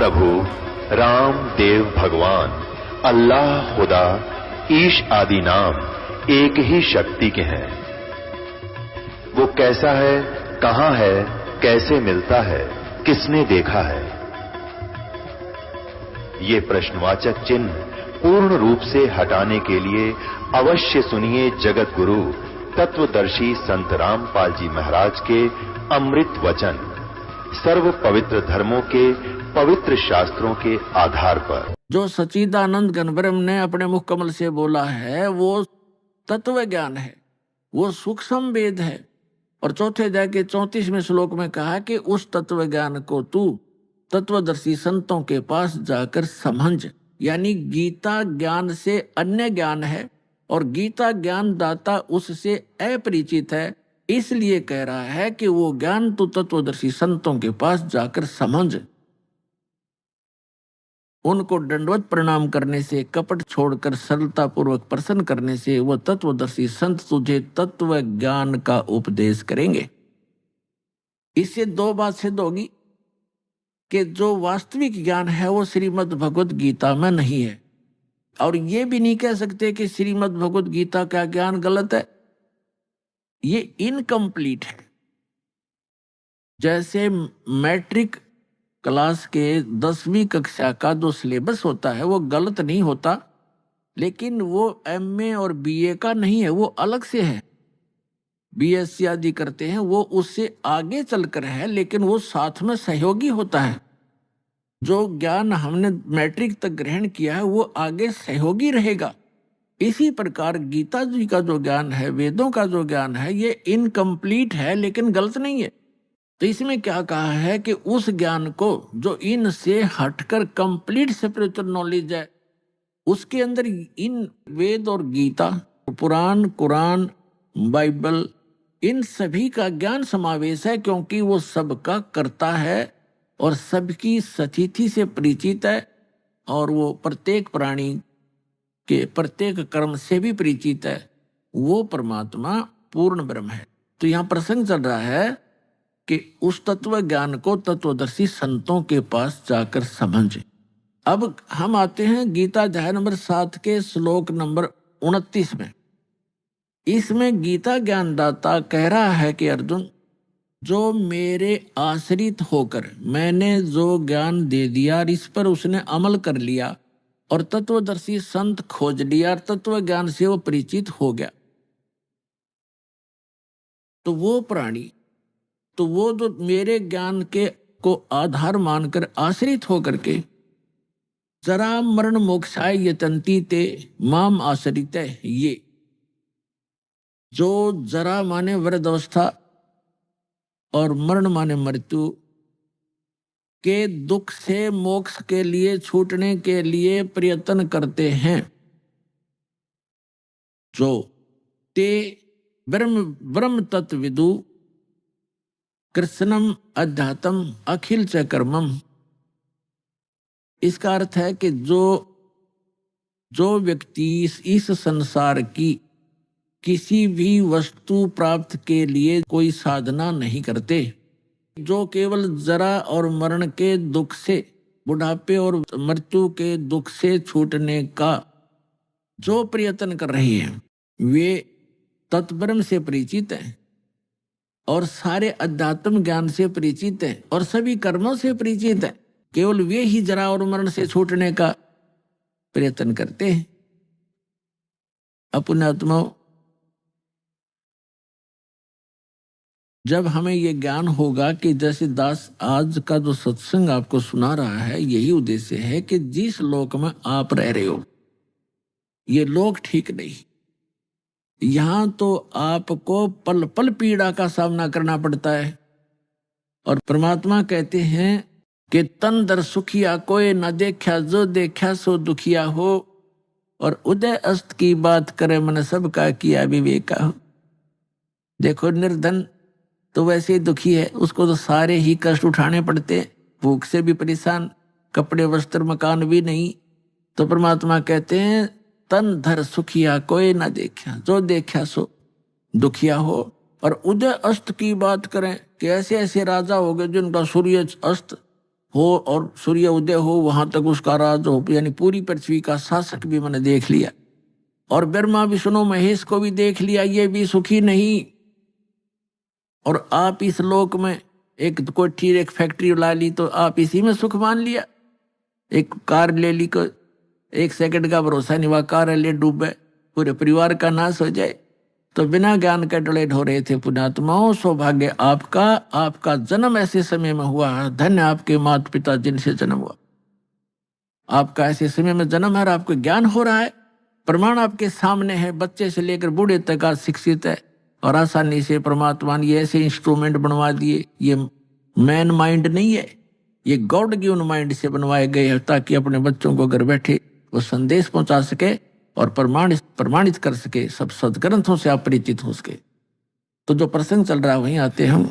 प्रभु राम देव भगवान अल्लाह खुदा ईश आदि नाम एक ही शक्ति के हैं। वो कैसा है, कहां है, कैसे मिलता है, किसने देखा है? ये प्रश्नवाचक चिन्ह पूर्ण रूप से हटाने के लिए अवश्य सुनिए जगत गुरु तत्वदर्शी संत रामपाल जी महाराज के अमृत वचन, सर्व पवित्र धर्मों के पवित्र शास्त्रों के आधार पर। जो सच्चिदानंद घनब्रह्म ने अपने मुख कमल से बोला है वो तत्व ज्ञान है, वो सूक्ष्म वेद है। और चौथे अध्याय के 34वें श्लोक में कहा कि उस तत्व ज्ञान को तू तत्वदर्शी संतों के पास जाकर समझ। यानी गीता ज्ञान से अन्य ज्ञान है और गीता ज्ञान दाता उससे अपरिचित है, इसलिए कह रहा है कि वो ज्ञान तू तत्वदर्शी संतों के पास जाकर समझ। उनको दंडवत प्रणाम करने से, कपट छोड़कर सरलता पूर्वक प्रसन्न करने से वह तत्वदर्शी संत तुझे तत्व ज्ञान का उपदेश करेंगे। इससे दो बात सिद्ध होगी कि जो वास्तविक ज्ञान है वो श्रीमद् भगवत गीता में नहीं है, और ये भी नहीं कह सकते कि श्रीमद् भगवत गीता का ज्ञान गलत है, ये इनकम्प्लीट है। जैसे मैट्रिक क्लास के 10वीं कक्षा का जो सिलेबस होता है वो गलत नहीं होता, लेकिन वो एमए और बीए का नहीं है, वो अलग से है। बीएससी आदि करते हैं वो उससे आगे चलकर है, लेकिन वो साथ में सहयोगी होता है। जो ज्ञान हमने मैट्रिक तक ग्रहण किया है वो आगे सहयोगी रहेगा। इसी प्रकार गीता जी का जो ज्ञान है, वेदों का जो ज्ञान है, ये इनकम्प्लीट है लेकिन गलत नहीं है। तो इसमें क्या कहा है कि उस ज्ञान को जो इनसे हटकर कंप्लीट स्पिरिचुअल नॉलेज है, उसके अंदर इन वेद और गीता, पुराण, कुरान, बाइबल, इन सभी का ज्ञान समावेश है, क्योंकि वो सबका करता है और सबकी स्थिति से परिचित है, और वो प्रत्येक प्राणी के प्रत्येक कर्म से भी परिचित है। वो परमात्मा पूर्ण ब्रह्म है। तो यहाँ प्रसंग चल रहा है कि उस तत्व ज्ञान को तत्वदर्शी संतों के पास जाकर समझे। अब हम आते हैं गीता अध्याय नंबर 7 के श्लोक नंबर 29 में। इसमें गीता ज्ञानदाता कह रहा है कि अर्जुन, जो मेरे आश्रित होकर मैंने जो ज्ञान दे दिया और इस पर उसने अमल कर लिया और तत्वदर्शी संत खोज लिया और तत्व ज्ञान से वो परिचित हो गया, तो वो प्राणी, तो वो जो मेरे ज्ञान के को आधार मानकर आश्रित होकर के जरा मरण मोक्षाय यतन्ति ते माम आश्रित है, ये जो जरा माने वृद्धावस्था और मरण माने मृत्यु के दुख से मोक्ष के लिए छूटने के लिए प्रयत्न करते हैं, जो ते ब्रह्म तत्विदु कृष्णम अध्यात्म अखिल च कर्मम। इसका अर्थ है कि जो व्यक्ति इस संसार की किसी भी वस्तु प्राप्त के लिए कोई साधना नहीं करते, जो केवल जरा और मरण के दुख से, बुढ़ापे और मृत्यु के दुख से छूटने का जो प्रयत्न कर रहे हैं, वे तत्ब्रह्म से परिचित हैं और सारे अध्यात्म ज्ञान से परिचित हैं और सभी कर्मों से परिचित हैं। केवल वे ही जरा और मरण से छूटने का प्रयत्न करते हैं। अपने आत्मा, जब हमें ये ज्ञान होगा कि जैसे दास आज का जो सत्संग आपको सुना रहा है, यही उद्देश्य है कि जिस लोक में आप रह रहे हो ये लोक ठीक नहीं, यहां तो आपको पल पल पीड़ा का सामना करना पड़ता है। और परमात्मा कहते हैं कि तन दर सुखिया कोई न देखा, जो देखा सो दुखिया हो, और उदय अस्त की बात करे मन सबका किया विवेका हो। देखो निर्धन तो वैसे ही दुखी है, उसको तो सारे ही कष्ट उठाने पड़ते, भूख से भी परेशान, कपड़े वस्त्र मकान भी नहीं। तो परमात्मा कहते हैं तन धर सुखिया कोई ना देखा, जो देखा सो दुखिया हो। और उदय अस्त की बात करें कि ऐसे ऐसे राजा हो गए जिनका सूर्य अस्त हो और सूर्य उदय हो वहां तक उसका राज हो, यानी पूरी पृथ्वी का शासक भी मैंने देख लिया, और ब्रह्मा विष्णु महेश को भी देख लिया, ये भी सुखी नहीं। और आप इस लोक में एक कोठी एक फैक्ट्री ला ली तो आप इसी में सुख मान लिया। एक कार ले ली को 1 सेकंड का भरोसा नहीं, वह कार ले डूबे, पूरे परिवार का नाश हो जाए। तो बिना ज्ञान के डले ढो रहे थे पुण्यात्माओं। सौभाग्य आपका, आपका जन्म ऐसे समय में हुआ है। धन्य आपके माता पिता जिनसे जन्म हुआ, आपका ऐसे समय में जन्म है और आपको ज्ञान हो रहा है। प्रमाण आपके सामने है, बच्चे से लेकर बूढ़े तक आज शिक्षित है, और आसानी से परमात्मा ने ऐसे इंस्ट्रूमेंट बनवा दिए। ये मैन माइंड नहीं है, ये गॉड गिवन माइंड से बनवाए गए हैं, ताकि अपने बच्चों को घर बैठे वो संदेश पहुंचा सके और प्रमाणित कर सके, सब सदग्रंथों से आप परिचित हो सके। तो जो प्रसंग चल रहा है वहीं आते हम।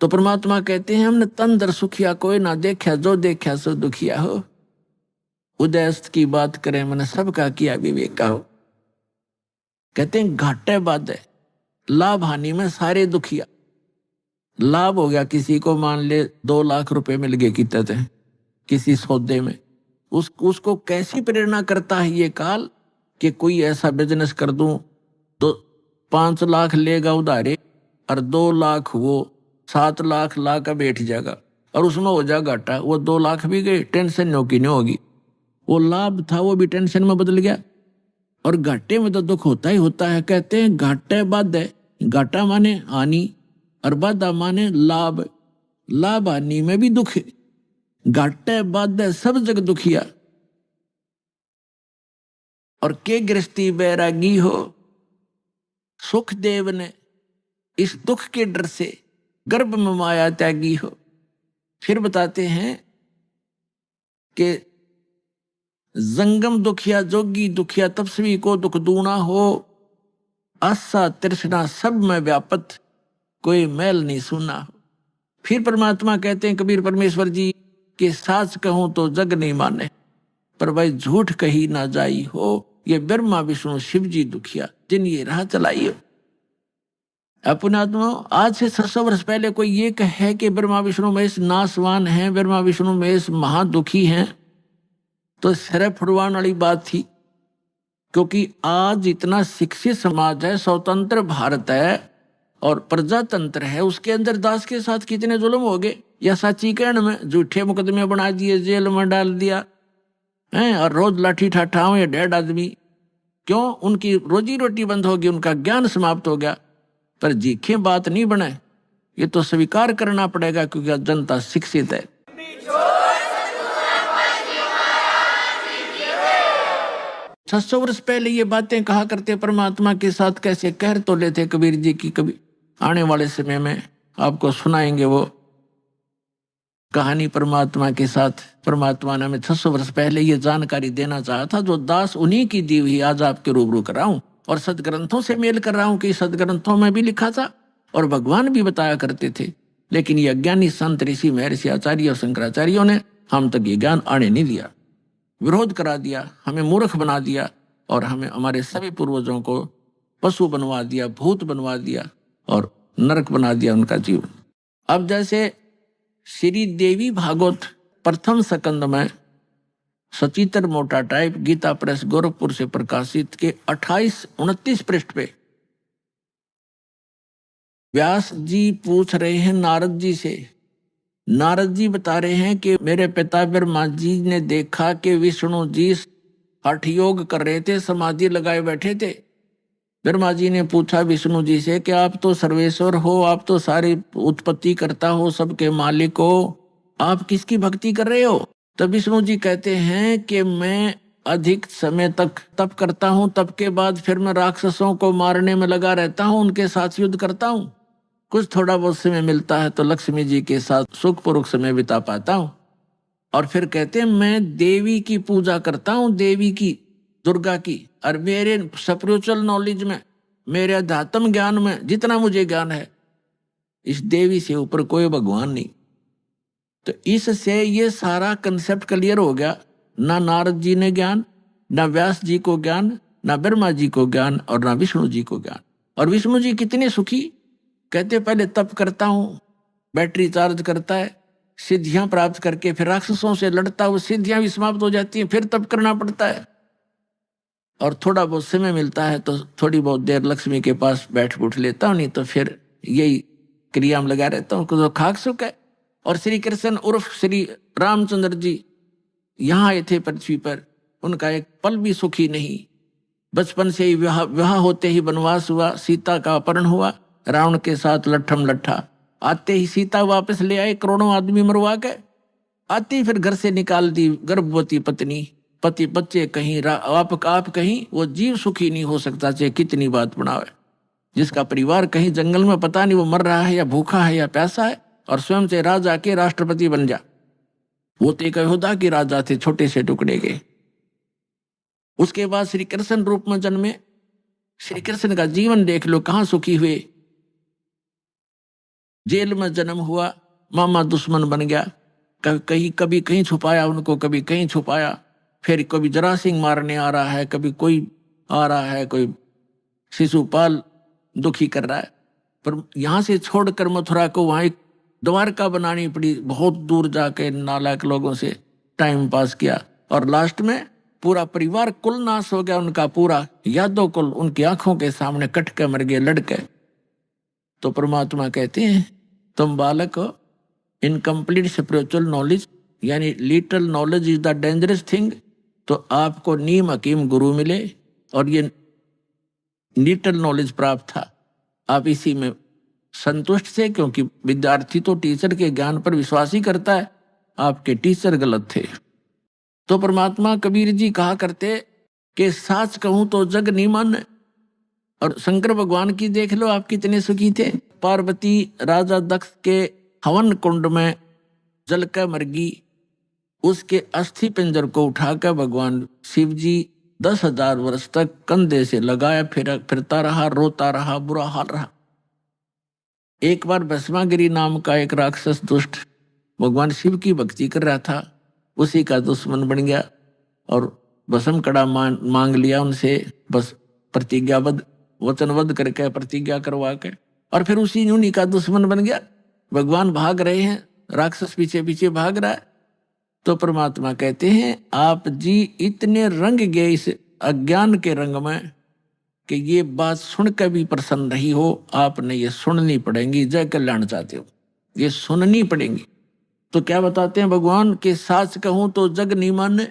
तो परमात्मा कहते हैं हमने तन दर सुखिया कोई ना देखा, जो देखा सो दुखिया हो। उदयस्त की बात करें मैंने सबका किया विवेक का हो। कहते हैं घाटे बात है, लाभ हानि में सारे दुखिया। लाभ हो गया किसी को, मान ले 2 लाख रुपए मिल गए कितने थे किसी सौदे में, उसको कैसी प्रेरणा करता है ये काल कि कोई ऐसा बिजनेस कर दूं तो 5 लाख लेगा उधारे और 2 लाख वो 7 लाख ला कर बैठ जाएगा और उसमें हो जाएगा घाटा। वो 2 लाख भी गए, टेंशन नो की नहीं होगी। वो लाभ था वो भी टेंशन में बदल गया। और घाटे में तो दुख होता ही होता है। कहते हैं घाटे बाधा, घाटा माने हानि और बाधा माने लाभ। लाभ हानि में भी दुख, घाटे बाधा सब जग दुखिया। और के गृहस्थी बैरागी हो, सुखदेव ने इस दुख के डर से गर्भ में माया त्यागी हो। फिर बताते हैं कि जंगम दुखिया जोगी दुखिया तपस्वी को दुख दूना हो। आशा तृष्णा सब में व्यापत, कोई मैल नहीं सुना हो। फिर परमात्मा कहते हैं कबीर परमेश्वर जी कि साच कहूं तो जग नहीं माने, पर भाई झूठ कही ना जाई हो। ये ब्रह्मा विष्णु शिव जी दुखिया जिन ये राह चलाई हो। पुण्यात्मा आज से 600 वर्ष पहले कोई ये कहे कि ब्रह्मा विष्णु महेश नासवान हैं, ब्रह्मा विष्णु महेश महादुखी हैं, तो सिर फुड़वाने वाली बात थी। क्योंकि आज इतना शिक्षित समाज है, स्वतंत्र भारत है और प्रजातंत्र है, उसके अंदर दास के साथ कितने जुल्म हो गए। या सच्चीकरण में झूठे मुकदमे बना दिए, जेल में डाल दिया है, और रोज लाठी ठाठाओं या 1.5 आदमी। क्यों? उनकी रोजी रोटी बंद होगी, उनका ज्ञान समाप्त हो गया। पर जीखे बात नहीं बने, ये तो स्वीकार करना पड़ेगा क्योंकि जनता शिक्षित है। 600 वर्ष पहले ये बातें कहा करते परमात्मा के साथ, कैसे कहर तो लेते कबीर जी की। कभी आने वाले समय में आपको सुनाएंगे वो कहानी परमात्मा के साथ। परमात्मा ने हमें 600 वर्ष पहले ये जानकारी देना चाहा था, जो दास उन्हीं की दी हुई आज आपके रूबरू कर रहा हूं और सदग्रंथों से मेल कर रहा हूं कि सदग्रंथों में भी लिखा था और भगवान भी बताया करते थे। लेकिन ये अज्ञानी संत ऋषि महर्षि आचार्य और शंकराचार्यों ने हम तक ये ज्ञान आने नहीं दिया, विरोध करा दिया, हमें मूर्ख बना दिया और हमें हमारे सभी पूर्वजों को पशु बनवा दिया, भूत बनवा दिया और नरक बना दिया उनका जीवन। अब जैसे श्री देवी भागवत प्रथम स्कंद में सचित्र मोटा टाइप गीता प्रेस गोरखपुर से प्रकाशित के 28-29 पृष्ठ पे व्यास जी पूछ रहे हैं नारद जी से। नारद जी बता रहे हैं कि मेरे पिता ब्रह्मा जी ने देखा कि विष्णु जी हठ योग कर रहे थे, समाधि लगाए बैठे थे। ब्रह्मा जी ने पूछा विष्णु जी से कि आप तो सर्वेश्वर हो, आप तो सारी उत्पत्ति करता हो, सबके मालिक हो, आप किसकी भक्ति कर रहे हो? तो विष्णु जी कहते हैं कि मैं अधिक समय तक तप करता हूं, तप के बाद फिर मैं राक्षसों को मारने में लगा रहता हूं, उनके साथ युद्ध करता हूं। कुछ थोड़ा बहुत समय मिलता है तो लक्ष्मी जी के साथ सुखपूर्वक समय बिता पाता हूं। और फिर कहते हैं मैं देवी की पूजा करता हूं, देवी की, दुर्गा की। और मेरे स्पिरिचुअल नॉलेज में, मेरे अध्यात्म ज्ञान में जितना मुझे ज्ञान है, इस देवी से ऊपर कोई भगवान नहीं। तो इससे ये सारा कंसेप्ट क्लियर हो गया। ना नारद जी ने ज्ञान, ना व्यास जी को ज्ञान, ना ब्रह्मा जी को ज्ञान और ना विष्णु जी को ज्ञान। और विष्णु जी कितने सुखी, कहते पहले तप करता हूं, बैटरी चार्ज करता है, सिद्धियां प्राप्त करके फिर राक्षसों से लड़ता, वो सिद्धियां भी समाप्त हो जाती हैं, फिर तप करना पड़ता है। और थोड़ा बहुत समय मिलता है तो थोड़ी बहुत देर लक्ष्मी के पास बैठ उठ लेता हूँ, नहीं तो फिर यही क्रिया में लगा रहता हूँ। तो खाक सुख है। और श्री कृष्ण उर्फ श्री रामचंद्र जी यहाँ आए थे पृथ्वी पर, उनका एक पल भी सुखी नहीं। बचपन से ही विवाह होते ही वनवास हुआ, सीता का अपहरण हुआ, रावण के साथ लट्ठम लट्ठा। आते ही सीता वापस ले आए, करोड़ों आदमी मरवा के। आते ही फिर घर से निकाल दी गर्भवती पत्नी, पति बच्चे कहीं, आप कहीं। वो जीव सुखी नहीं हो सकता चाहे कितनी बात बनावे। जिसका परिवार कहीं जंगल में पता नहीं वो मर रहा है या भूखा है या प्यासा है, और स्वयं से राजा के राष्ट्रपति बन जा। वो तो एक यहूदा के राजा थे, छोटे से टुकड़े के। उसके बाद श्री कृष्ण रूप में जन्मे। श्री कृष्ण का जीवन देख लो, कहां सुखी हुए। जेल में जन्म हुआ, मामा दुश्मन बन गया, कभी कहीं छुपाया उनको, कभी कहीं छुपाया। फिर कभी जरासिंह मारने आ रहा है, कभी कोई आ रहा है, कोई शिशुपाल दुखी कर रहा है। पर यहां से छोड़कर मथुरा को वहां एक द्वारका बनानी पड़ी। बहुत दूर जाके नालायक लोगों से टाइम पास किया, और लास्ट में पूरा परिवार कुल नाश हो गया उनका, पूरा यादव कुल उनकी आंखों के सामने कट के मर गए, लड़के। तो परमात्मा कहते हैं तुम बालक हो, इनकम्प्लीट स्पिरिचुअल नॉलेज यानी little knowledge is the dangerous thing. तो आपको नीम हकीम गुरु मिले और ये लिटल नॉलेज प्राप्त था, आप इसी में संतुष्ट थे, क्योंकि विद्यार्थी तो टीचर के ज्ञान पर विश्वास ही करता है। आपके टीचर गलत थे। तो परमात्मा कबीर जी कहा करते कि साच कहूं तो जग नहीं माने। और शंकर भगवान की देख लो, आप कितने सुखी थे। पार्वती राजा दक्ष के हवन कुंड में जल कर मरगी, उसके अस्थि पिंजर को उठाकर भगवान शिव जी 10,000 वर्ष तक कंधे से लगाया फिरता रहा, रोता रहा, बुरा हाल रहा। एक बार भस्मागिरी नाम का एक राक्षस दुष्ट भगवान शिव की भक्ति कर रहा था, उसी का दुश्मन बन गया और भस्म कड़ा मांग लिया उनसे, बस प्रतिज्ञाबद्ध वचनबद्ध करके प्रतिज्ञा करवा के, और फिर उसी उन्हीं का दुश्मन बन गया। भगवान भाग रहे हैं, राक्षस पीछे पीछे भाग रहा है। तो परमात्मा कहते हैं आप जी इतने रंग गए इस अज्ञान के रंग में कि ये बात सुनकर भी प्रसन्न रही हो, आपने ये सुननी पड़ेगी। जय कल्याण चाहते हो, ये सुननी पड़ेगी। तो क्या बताते हैं भगवान के साच कहूं तो जग नहीं माने,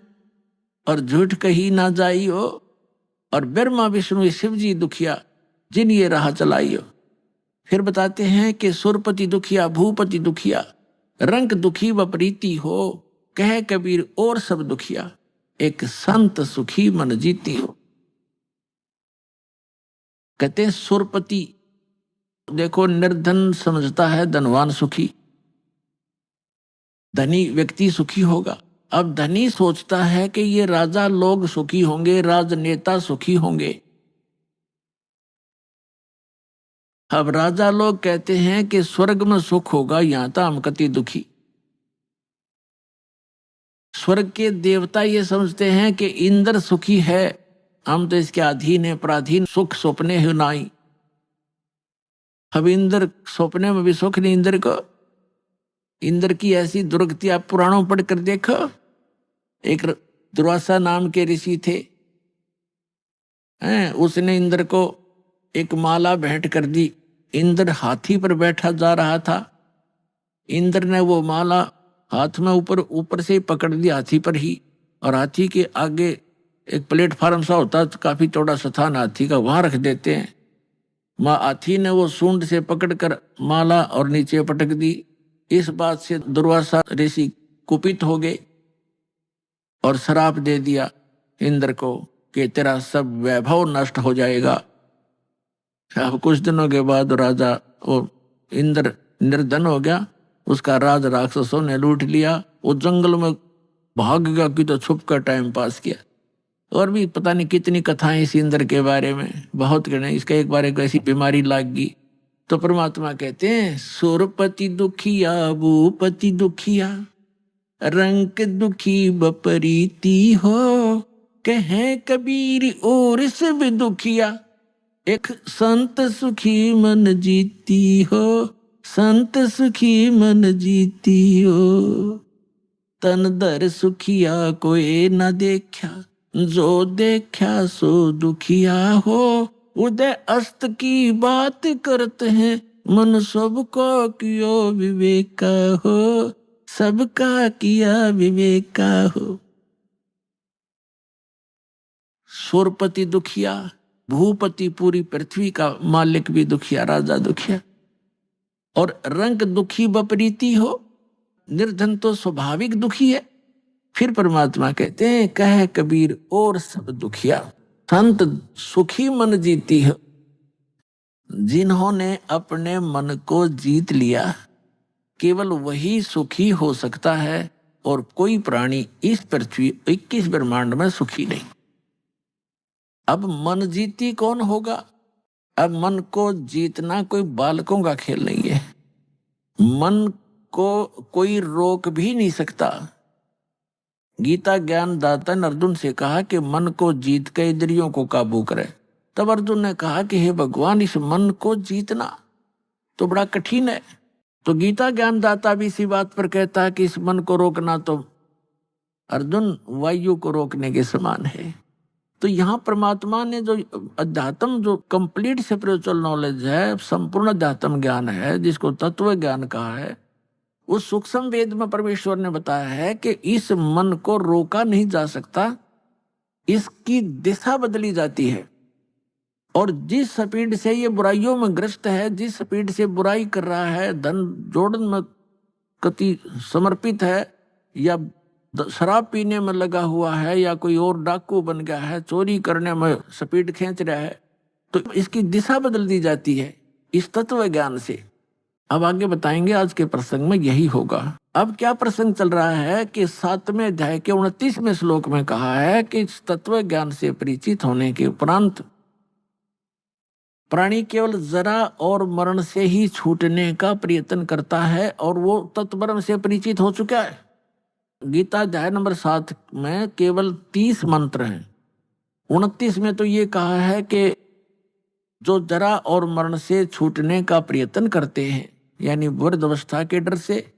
और झूठ कही ना जाई हो, और ब्रह्मा विष्णु शिव जी दुखिया जिन ये राह चलाई हो। फिर बताते हैं कि सुरपति दुखिया भूपति दुखिया, रंग दुखी व प्रीति हो, कह कबीर और सब दुखिया, एक संत सुखी मन जीती हो। कहते हैं सुरपति, देखो निर्धन समझता है धनवान सुखी, धनी व्यक्ति सुखी होगा। अब धनी सोचता है कि ये राजा लोग सुखी होंगे, राजनेता सुखी होंगे। अब राजा लोग कहते हैं कि स्वर्ग में सुख होगा, यहां तो हम कति दुखी। स्वर्ग के देवता ये समझते हैं कि इंद्र सुखी है, हम तो इसके अधीन है, पराधीन, सुख सपने है नाई। अब इंद्र सपने में भी सुख नहीं इंद्र को। इंद्र की ऐसी दुर्गति आप पुराणों पढ़ कर देखो। एक दुर्वासा नाम के ऋषि थे, उसने इंद्र को एक माला भेंट कर दी। इंद्र हाथी पर बैठा जा रहा था, इंद्र ने वो माला हाथ में ऊपर से ही पकड़ ली हाथी पर ही, और हाथी के आगे एक प्लेटफार्म सा होता है, काफी चौड़ा स्थान हाथी का, वहां रख देते हैं। हाथी ने वो सूंड से पकड़कर माला और नीचे पटक दी। इस बात से दुर्वासा ऋषि कुपित हो गए और श्राप दे दिया इंद्र को कि तेरा सब वैभव नष्ट हो जाएगा। अब कुछ दिनों के बाद राजा वो इंद्र निर्धन हो गया, उसका राज राक्षसों ने लूट लिया। वो जंगल में भाग गया कि तो छुप कर टाइम पास किया। और भी पता नहीं कितनी कथाएं इस इंद्र के बारे में, बहुत कहने। इसका एक बार एक ऐसी बीमारी लग गई। तो परमात्मा कहते हैं सुरपति दुखिया भूपति दुखिया, रंग दुखी बपरीती हो, कहे कबीर और सब दुखिया, एक संत सुखी मन जीती हो। संत सुखी मन जीतियो, तन दर सुखिया कोई न देखा, जो देखा सो दुखिया हो। उदय अस्त की बात करते हैं, मन सबका किया विवेका हो, सबका किया विवेका हो। सुरपति दुखिया, भूपति पूरी पृथ्वी का मालिक भी दुखिया, राजा दुखिया, और रंग दुखी बपरीती हो, निर्धन तो स्वाभाविक दुखी है। फिर परमात्मा कहते हैं, कह कबीर और सब दुखिया, संत सुखी मन जीती है। जिन्होंने अपने मन को जीत लिया, केवल वही सुखी हो सकता है, और कोई प्राणी इस पृथ्वी 21 ब्रह्मांड में सुखी नहीं। अब मन जीती कौन होगा? अब मन को जीतना कोई बालकों का खेल नहीं है। मन को कोई रोक भी नहीं सकता। गीता ज्ञान दाता ने अर्जुन से कहा कि मन को जीत के इंद्रियों को काबू करे। तब अर्जुन ने कहा कि हे भगवान, इस मन को जीतना तो बड़ा कठिन है। तो गीता ज्ञान दाता भी इसी बात पर कहता है कि इस मन को रोकना तो अर्जुन वायु को रोकने के समान है। तो यहाँ परमात्मा ने जो अध्यात्म, जो कंप्लीट स्पिरिचुअल नॉलेज है, संपूर्ण अध्यात्म ज्ञान है, जिसको तत्व ज्ञान कहा है, उस सूक्ष्म वेद में परमेश्वर ने बताया है कि इस मन को रोका नहीं जा सकता, इसकी दिशा बदली जाती है। और जिस स्पीड से ये बुराइयों में ग्रस्त है, जिस स्पीड से बुराई कर रहा है, धन जोड़न में कति समर्पित है, या शराब पीने में लगा हुआ है, या कोई और डाकू बन गया है, चोरी करने में स्पीड खींच रहा है, तो इसकी दिशा बदल दी जाती है इस तत्व ज्ञान से। अब आगे बताएंगे, आज के प्रसंग में यही होगा। अब क्या प्रसंग चल रहा है कि 7वें अध्याय के 29वें श्लोक में कहा है कि इस तत्व ज्ञान से परिचित होने के उपरांत प्राणी केवल जरा और मरण से ही छूटने का प्रयत्न करता है, और वो तत्ब्रह्म से परिचित हो चुका है। गीता अध्याय नंबर 7 में केवल 30 मंत्र हैं। 29 में तो ये कहा है कि जो जरा और मरण से छूटने का प्रयत्न करते हैं, यानी वृद्ध अवस्था के डर से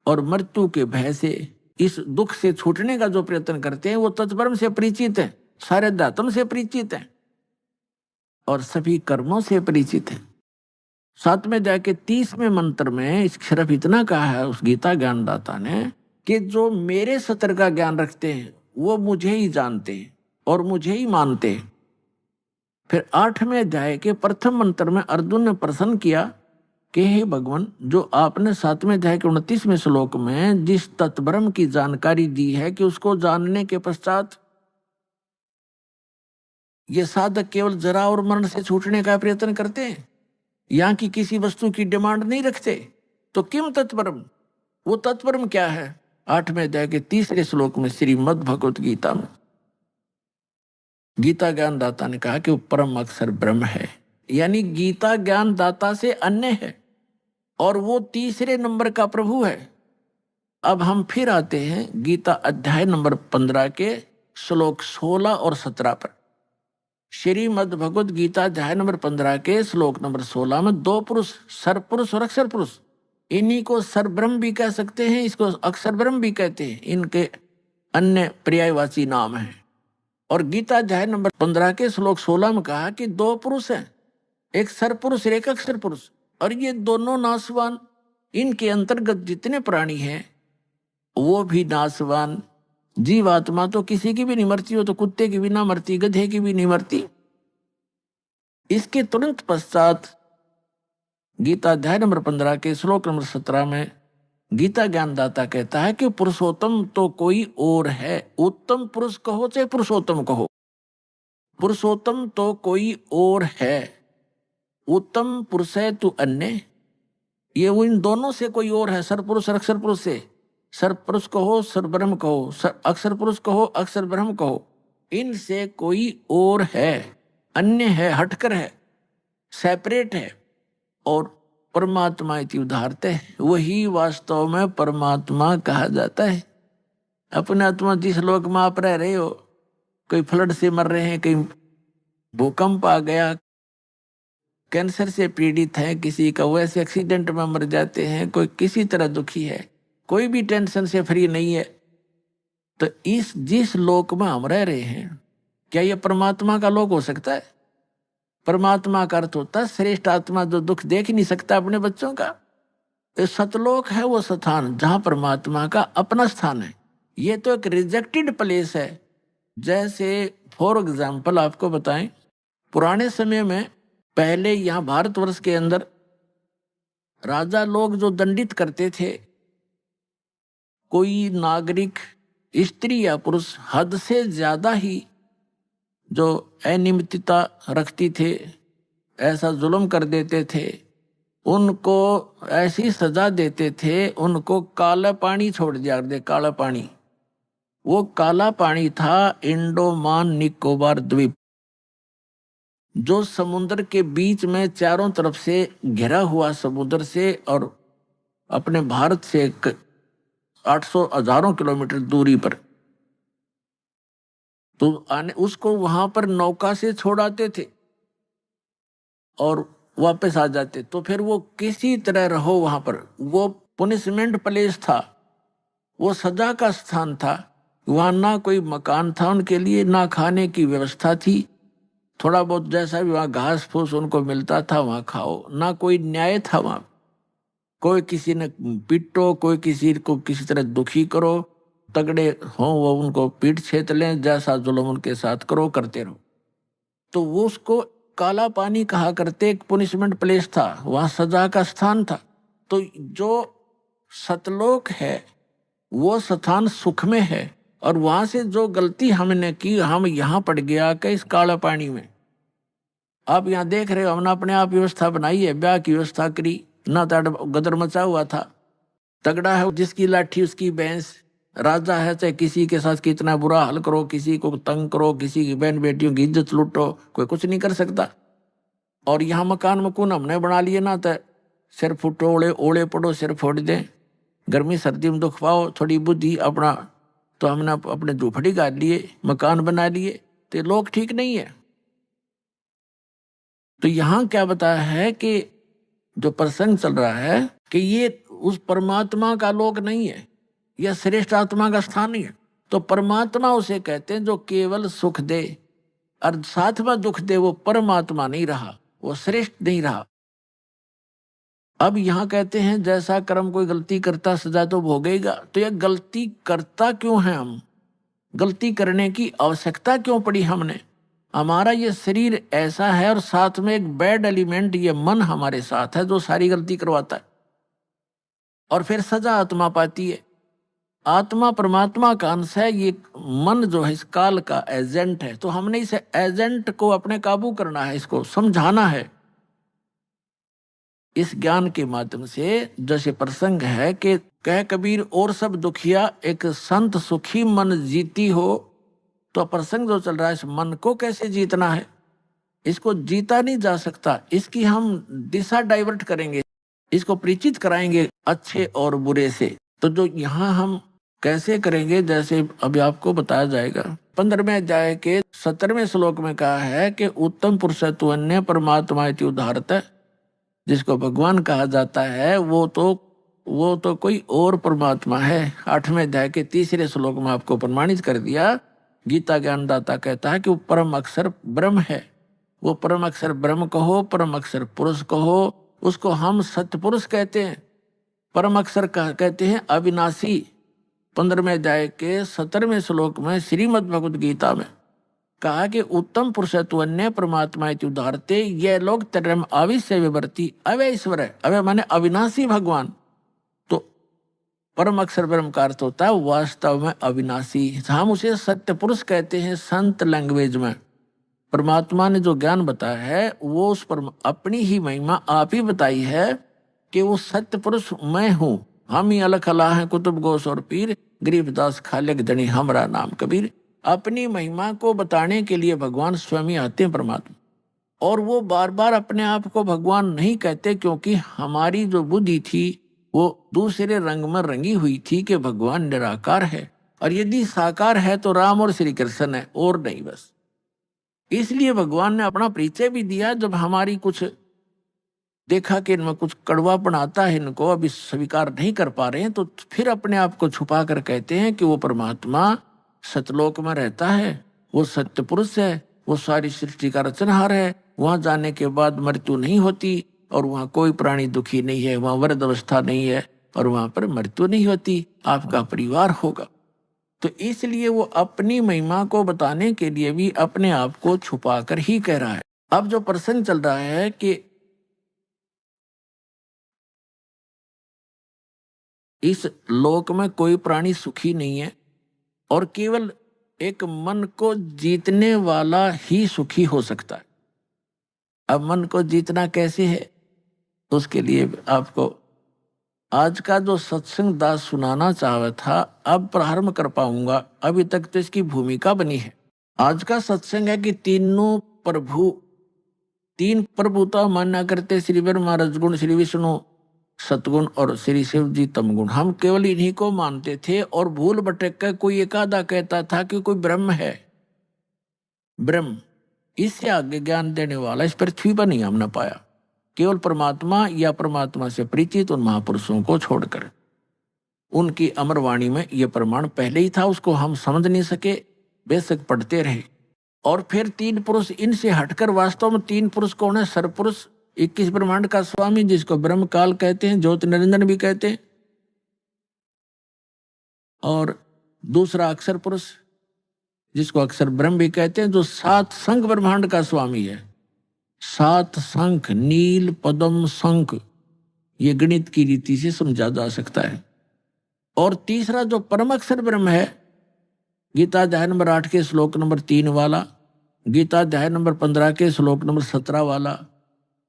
और मृत्यु के भय से, इस दुख से छूटने का जो प्रयत्न करते हैं, वो तत्ब्रह्म से परिचित है, सारे अध्यात्म से परिचित है, और सभी कर्मों से परिचित है। 7वें अध्याय के 30वें मंत्र में सिर्फ इतना कहा है उस गीता ज्ञानदाता ने कि जो मेरे सत्य का ज्ञान रखते हैं वो मुझे ही जानते हैं और मुझे ही मानते हैं। फिर 8वें अध्याय के प्रथम मंत्र में अर्जुन ने प्रश्न किया कि हे भगवान, जो आपने 7वें अध्याय के 29वें श्लोक में जिस तत्ब्रह्म की जानकारी दी है कि उसको जानने के पश्चात ये साधक केवल जरा और मरण से छूटने का प्रयत्न करते हैं, यहाँ की किसी वस्तु की डिमांड नहीं रखते, तो किम तत्ब्रह्म, वो तत्ब्रह्म क्या है? 8वें अध्याय के 3रे श्लोक में श्रीमद् भगवत गीता में गीता ज्ञान दाता ने कहा कि वो परम अक्षर ब्रह्म है, यानी गीता ज्ञान दाता से अन्य है, और वो 3रे नंबर का प्रभु है। अब हम फिर आते हैं गीता अध्याय नंबर 15 के श्लोक 16 और 17 पर। श्रीमद् भगवत गीता अध्याय नंबर 15 के श्लोक नंबर 16 में दो पुरुष, सरपुरुष और अक्षर पुरुष, इन्हीं को सरब्रह्म भी कह सकते हैं, इसको अक्षर ब्रह्म भी कहते हैं, इनके अन्य पर्यायवाची नाम हैं। और गीता अध्याय नंबर 15 के श्लोक 16 में कहा कि दो पुरुष हैं, एक सरपुरुष और एक अक्षर पुरुष, और ये दोनों नाशवान। इनके अंतर्गत जितने प्राणी हैं वो भी नाशवान। जीवात्मा तो किसी की भी नहीं मरती, हो तो कुत्ते की भी ना मरती, गधे की भी नहीं मरती। इसके तुरंत पश्चात गीता अध्याय नंबर 15 के श्लोक नंबर 17 में गीता ज्ञानदाता कहता है कि पुरुषोत्तम तो कोई और है, उत्तम पुरुष कहो चाहे पुरुषोत्तम कहो, पुरुषोत्तम तो कोई और है, उत्तम पुरुष है तू अन्य। ये वो इन दोनों से कोई और है, सरपुरुष और अक्षर पुरुष से। सरपुरुष कहो, सरब्रह्म कहो, अक्षर पुरुष कहो, अक्षर ब्रह्म कहो, इनसे कोई और है, अन्य है, हटकर है, सेपरेट है। और परमात्मा इति उदाहरते है, वही वास्तव में परमात्मा कहा जाता है। अपने आत्मा जिस लोक में आप रह रहे हो, कोई फ्लड से मर रहे हैं, कहीं भूकंप आ गया, कैंसर से पीड़ित हैं, किसी का वैसे एक्सीडेंट में मर जाते हैं, कोई किसी तरह दुखी है, कोई भी टेंशन से फ्री नहीं है। तो इस जिस लोक में हम रह रहे हैं, क्या ये परमात्मा का लोक हो सकता है? परमात्मा का अर्थ होता है श्रेष्ठ आत्मा जो दुख देख नहीं सकता अपने बच्चों का। ये सतलोक है वो स्थान जहां परमात्मा का अपना स्थान है। ये तो एक रिजेक्टेड प्लेस है। जैसे फॉर एग्जाम्पल आपको बताएं, पुराने समय में पहले यहाँ भारतवर्ष के अंदर राजा लोग जो दंडित करते थे, कोई नागरिक स्त्री या पुरुष हद से ज्यादा ही जो अनियमितता रखती थे, ऐसा जुल्म कर देते थे, उनको ऐसी सजा देते थे, उनको काला पानी छोड़ दिया दे। काला पानी, वो काला पानी था इंडोमान निकोबार द्वीप, जो समुद्र के बीच में चारों तरफ से घिरा हुआ समुद्र से और अपने भारत से 800 हजारों किलोमीटर दूरी पर। तो उसको वहां पर नौका से छोड़ाते थे और वापस आ जाते। तो फिर वो किसी तरह रहो वहां पर, वो पनिशमेंट प्लेस था, वो सजा का स्थान था। वहां ना कोई मकान था उनके लिए, ना खाने की व्यवस्था थी, थोड़ा बहुत जैसा भी वहां घास फूस उनको मिलता था वहां खाओ, ना कोई न्याय था वहां। कोई किसी ने पीटो, कोई किसी को किसी तरह दुखी करो, तगड़े हो वो उनको पीठ छेद लें, जैसा जुल्म उनके साथ करो करते रहो। तो वो उसको काला पानी कहा करते, एक पुनिशमेंट प्लेस था, वहां सजा का स्थान था। तो जो सतलोक है वो स्थान सुख में है, और वहां से जो गलती हमने की, हम यहाँ पड़ गया कि इस काला पानी में। आप यहाँ देख रहे हो, हमने अपने आप व्यवस्था बनाई है, ब्याह की व्यवस्था करी, ना तड़ गदर मचा हुआ था। तगड़ा है जिसकी लाठी उसकी भैंस, राजा है चाहे किसी के साथ कितना बुरा हाल करो, किसी को तंग करो, किसी की बहन बेटियों की इज्जत लूटो, कोई कुछ नहीं कर सकता। और यहाँ मकान मकून हमने बना लिए ना, तो सिर फुटो ओले ओले पड़ो सिर फोड़ दें, गर्मी सर्दी में दुख पाओ, थोड़ी बुद्धि अपना, तो हमने अपने झूपड़ी गाड़ लिए, मकान बना लिए, तो लोग ठीक नहीं है। तो यहाँ क्या बताया है कि जो प्रसंग चल रहा है कि ये उस परमात्मा का लोक नहीं है, यह श्रेष्ठ आत्मा का स्थान नहीं है। तो परमात्मा उसे कहते हैं जो केवल सुख दे और साथ में दुख दे, वो परमात्मा नहीं रहा, वो श्रेष्ठ नहीं रहा। अब यहाँ कहते हैं जैसा कर्म कोई गलती करता सजा तो भोगेगा। तो यह गलती करता क्यों है? हम गलती करने की आवश्यकता क्यों पड़ी हमने? हमारा ये शरीर ऐसा है और साथ में एक बैड एलिमेंट ये मन हमारे साथ है जो सारी गलती करवाता है, और फिर सजा आत्मा पाती है। आत्मा परमात्मा का अंश है, ये मन जो है इस काल का एजेंट है। तो हमने इस एजेंट को अपने काबू करना है, इसको समझाना है इस ज्ञान के माध्यम से। जैसे प्रसंग है कि कह कबीर और सब दुखिया एक संत सुखी मन जीती हो। तो प्रसंग जो चल रहा है, इस मन को कैसे जीतना है, इसको जीता नहीं जा सकता, इसकी हम दिशा डाइवर्ट करेंगे, इसको परिचित कराएंगे अच्छे और बुरे से। तो जो यहाँ हम कैसे करेंगे, जैसे अभी आपको बताया जाएगा। 15वें अध्याय के 17वें श्लोक में कहा है कि उत्तम पुरुषत्व अन्य परमात्मा इति उदाहरत, जिसको भगवान कहा जाता है वो तो कोई और परमात्मा है। 8वें अध्याय के 3रे श्लोक में आपको प्रमाणित कर दिया। गीता ज्ञानदाता कहता है कि वो परम अक्षर ब्रह्म है। वो परम अक्षर ब्रह्म कहो, परम अक्षर पुरुष कहो, उसको हम सत्य पुरुष कहते हैं। परम अक्षर कहते हैं अविनाशी। 15वें अध्याय के 17वें श्लोक में श्रीमद् भगवद गीता में कहा कि उत्तम पुरुषत्व अन्य परमात्मा इति उदाहरते, ये लोग तरम आविश्य विवर्ती अवय ईश्वर है। अवय माने अविनाशी भगवान। तो परम अक्षर ब्रह्म का अर्थ होता है वास्तव में अविनाशी। हम उसे सत्य पुरुष कहते हैं संत लैंग्वेज में। परमात्मा ने जो ज्ञान बताया है वो उस पर अपनी ही महिमा आप ही बताई है कि वो सत्य पुरुष मैं हूँ। हम ही अलख अला हैं कुतुब गोस और पीर, गरीबदास खालिक धनी हमरा नाम कबीर। अपनी महिमा को बताने के लिए भगवान स्वयं ही आते हैं परमात्मा, और वो बार बार अपने आप को भगवान नहीं कहते, क्योंकि हमारी जो बुद्धि थी वो दूसरे रंग में रंगी हुई थी कि भगवान निराकार है, और यदि साकार है तो राम और श्री कृष्ण है, और नहीं बस। इसलिए भगवान ने अपना परिचय भी दिया। जब हमारी कुछ देखा कि इनमें कुछ कड़वापन आता है, इनको अभी स्वीकार नहीं कर पा रहे हैं, तो फिर अपने आप को छुपा कर कहते हैं कि वो परमात्मा सतलोक में रहता है, वो सत्य पुरुष है, वो सारी सृष्टि का रचनहार है, वहां जाने के बाद मृत्यु नहीं होती और वहां कोई प्राणी दुखी नहीं है, वहां वृद्ध अवस्था नहीं है और वहां पर मृत्यु नहीं होती, आपका परिवार होगा। तो इसलिए वो अपनी महिमा को बताने के लिए भी अपने आप को छुपा कर ही कह रहा है। अब जो प्रसंग चल रहा है कि इस लोक में कोई प्राणी सुखी नहीं है और केवल एक मन को जीतने वाला ही सुखी हो सकता है। अब मन को जीतना कैसे है, तो उसके लिए आपको आज का जो सत्संग दास सुनाना चाहा था, अब प्रारंभ कर पाऊंगा। अभी तक तो इसकी भूमिका बनी है। आज का सत्संग है कि तीन प्रभुता मान्या करते, श्री ब्रह्मा रजगुण, श्री विष्णु सतगुण और श्री शिव जी तमगुण। हम केवल इन्हीं को मानते थे और भूल भटक कर कोई एक आधा कहता था कि कोई ब्रह्म है। ब्रह्म, इससे आगे ज्ञान देने वाला इस पृथ्वी पर नहीं हमने पाया, केवल परमात्मा या परमात्मा से परिचित उन महापुरुषों को छोड़कर। उनकी अमर वाणी में यह प्रमाण पहले ही था, उसको हम समझ नहीं सके, बेशक पढ़ते रहे। और फिर तीन पुरुष, इनसे हटकर वास्तव में तीन पुरुष कौन है? सरपुरुष 21 ब्रह्मांड का स्वामी, जिसको ब्रह्म काल कहते हैं, ज्योति निरंजन भी कहते हैं। और दूसरा अक्षर पुरुष, जिसको अक्षर ब्रह्म भी कहते हैं, जो 7 शंख ब्रह्मांड का स्वामी है। 7 शंख, नील, पद्म, शंख, ये गणित की रीति से समझा जा सकता है। और तीसरा जो परम अक्षर ब्रह्म है, गीता अध्याय नंबर 8 के श्लोक नंबर 3 वाला, गीता अध्याय नंबर 15 के श्लोक नंबर 17 वाला,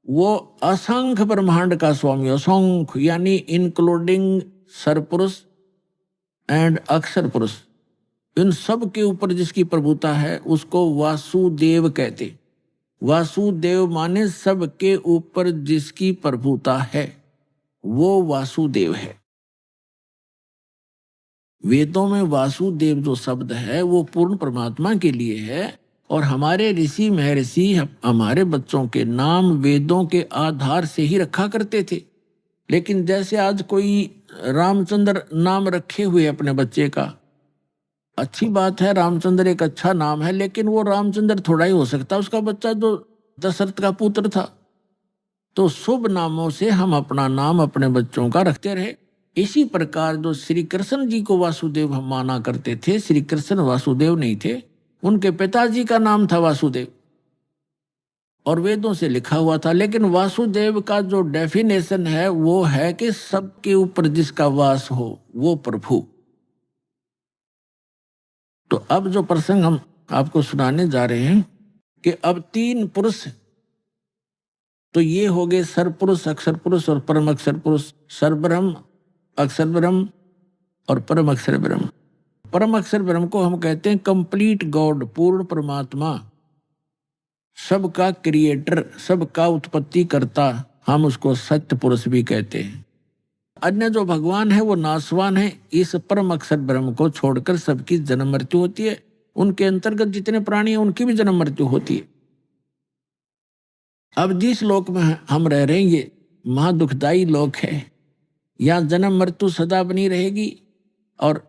वो असंख्य ब्रह्मांड का स्वामी, असंख्य यानी इंक्लूडिंग सरपुरुष एंड अक्षर पुरुष, इन सब के ऊपर जिसकी प्रभुता है उसको वासुदेव कहते। वासुदेव माने सबके ऊपर जिसकी प्रभुता है वो वासुदेव है। वेदों में वासुदेव जो शब्द है वो पूर्ण परमात्मा के लिए है। और हमारे ऋषि महर्षि हमारे बच्चों के नाम वेदों के आधार से ही रखा करते थे। लेकिन जैसे आज कोई रामचंद्र नाम रखे हुए अपने बच्चे का, अच्छी बात है, रामचंद्र एक अच्छा नाम है, लेकिन वो रामचंद्र थोड़ा ही हो सकता, उसका बच्चा जो दशरथ का पुत्र था। तो शुभ नामों से हम अपना नाम अपने बच्चों का रखते रहे। इसी प्रकार जो श्री कृष्ण जी को वासुदेव हम माना करते थे, श्री कृष्ण वासुदेव नहीं थे, उनके पिताजी का नाम था वासुदेव और वेदों से लिखा हुआ था। लेकिन वासुदेव का जो डेफिनेशन है वो है कि सबके ऊपर जिसका वास हो वो प्रभु। तो अब जो प्रसंग हम आपको सुनाने जा रहे हैं कि अब 3 पुरुष, तो ये हो गए सरपुरुष, अक्षर पुरुष और परम अक्षर पुरुष। सरब्रह्म, अक्षर ब्रह्म और परम अक्षर ब्रह्म। परम अक्षर ब्रह्म को हम कहते हैं कंप्लीट गॉड, पूर्ण परमात्मा, सबका क्रिएटर, सबका उत्पत्ति करता, हम उसको सत्य पुरुष भी कहते हैं। अन्य जो भगवान है वो नासवान है। इस परम अक्षर ब्रह्म को छोड़कर सबकी जन्म मृत्यु होती है। उनके अंतर्गत जितने प्राणी हैं उनकी भी जन्म मृत्यु होती है। अब जिस लोक में हम रह रहे हैं ये महादुखदायी लोक है। यहाँ जन्म मृत्यु सदा बनी रहेगी और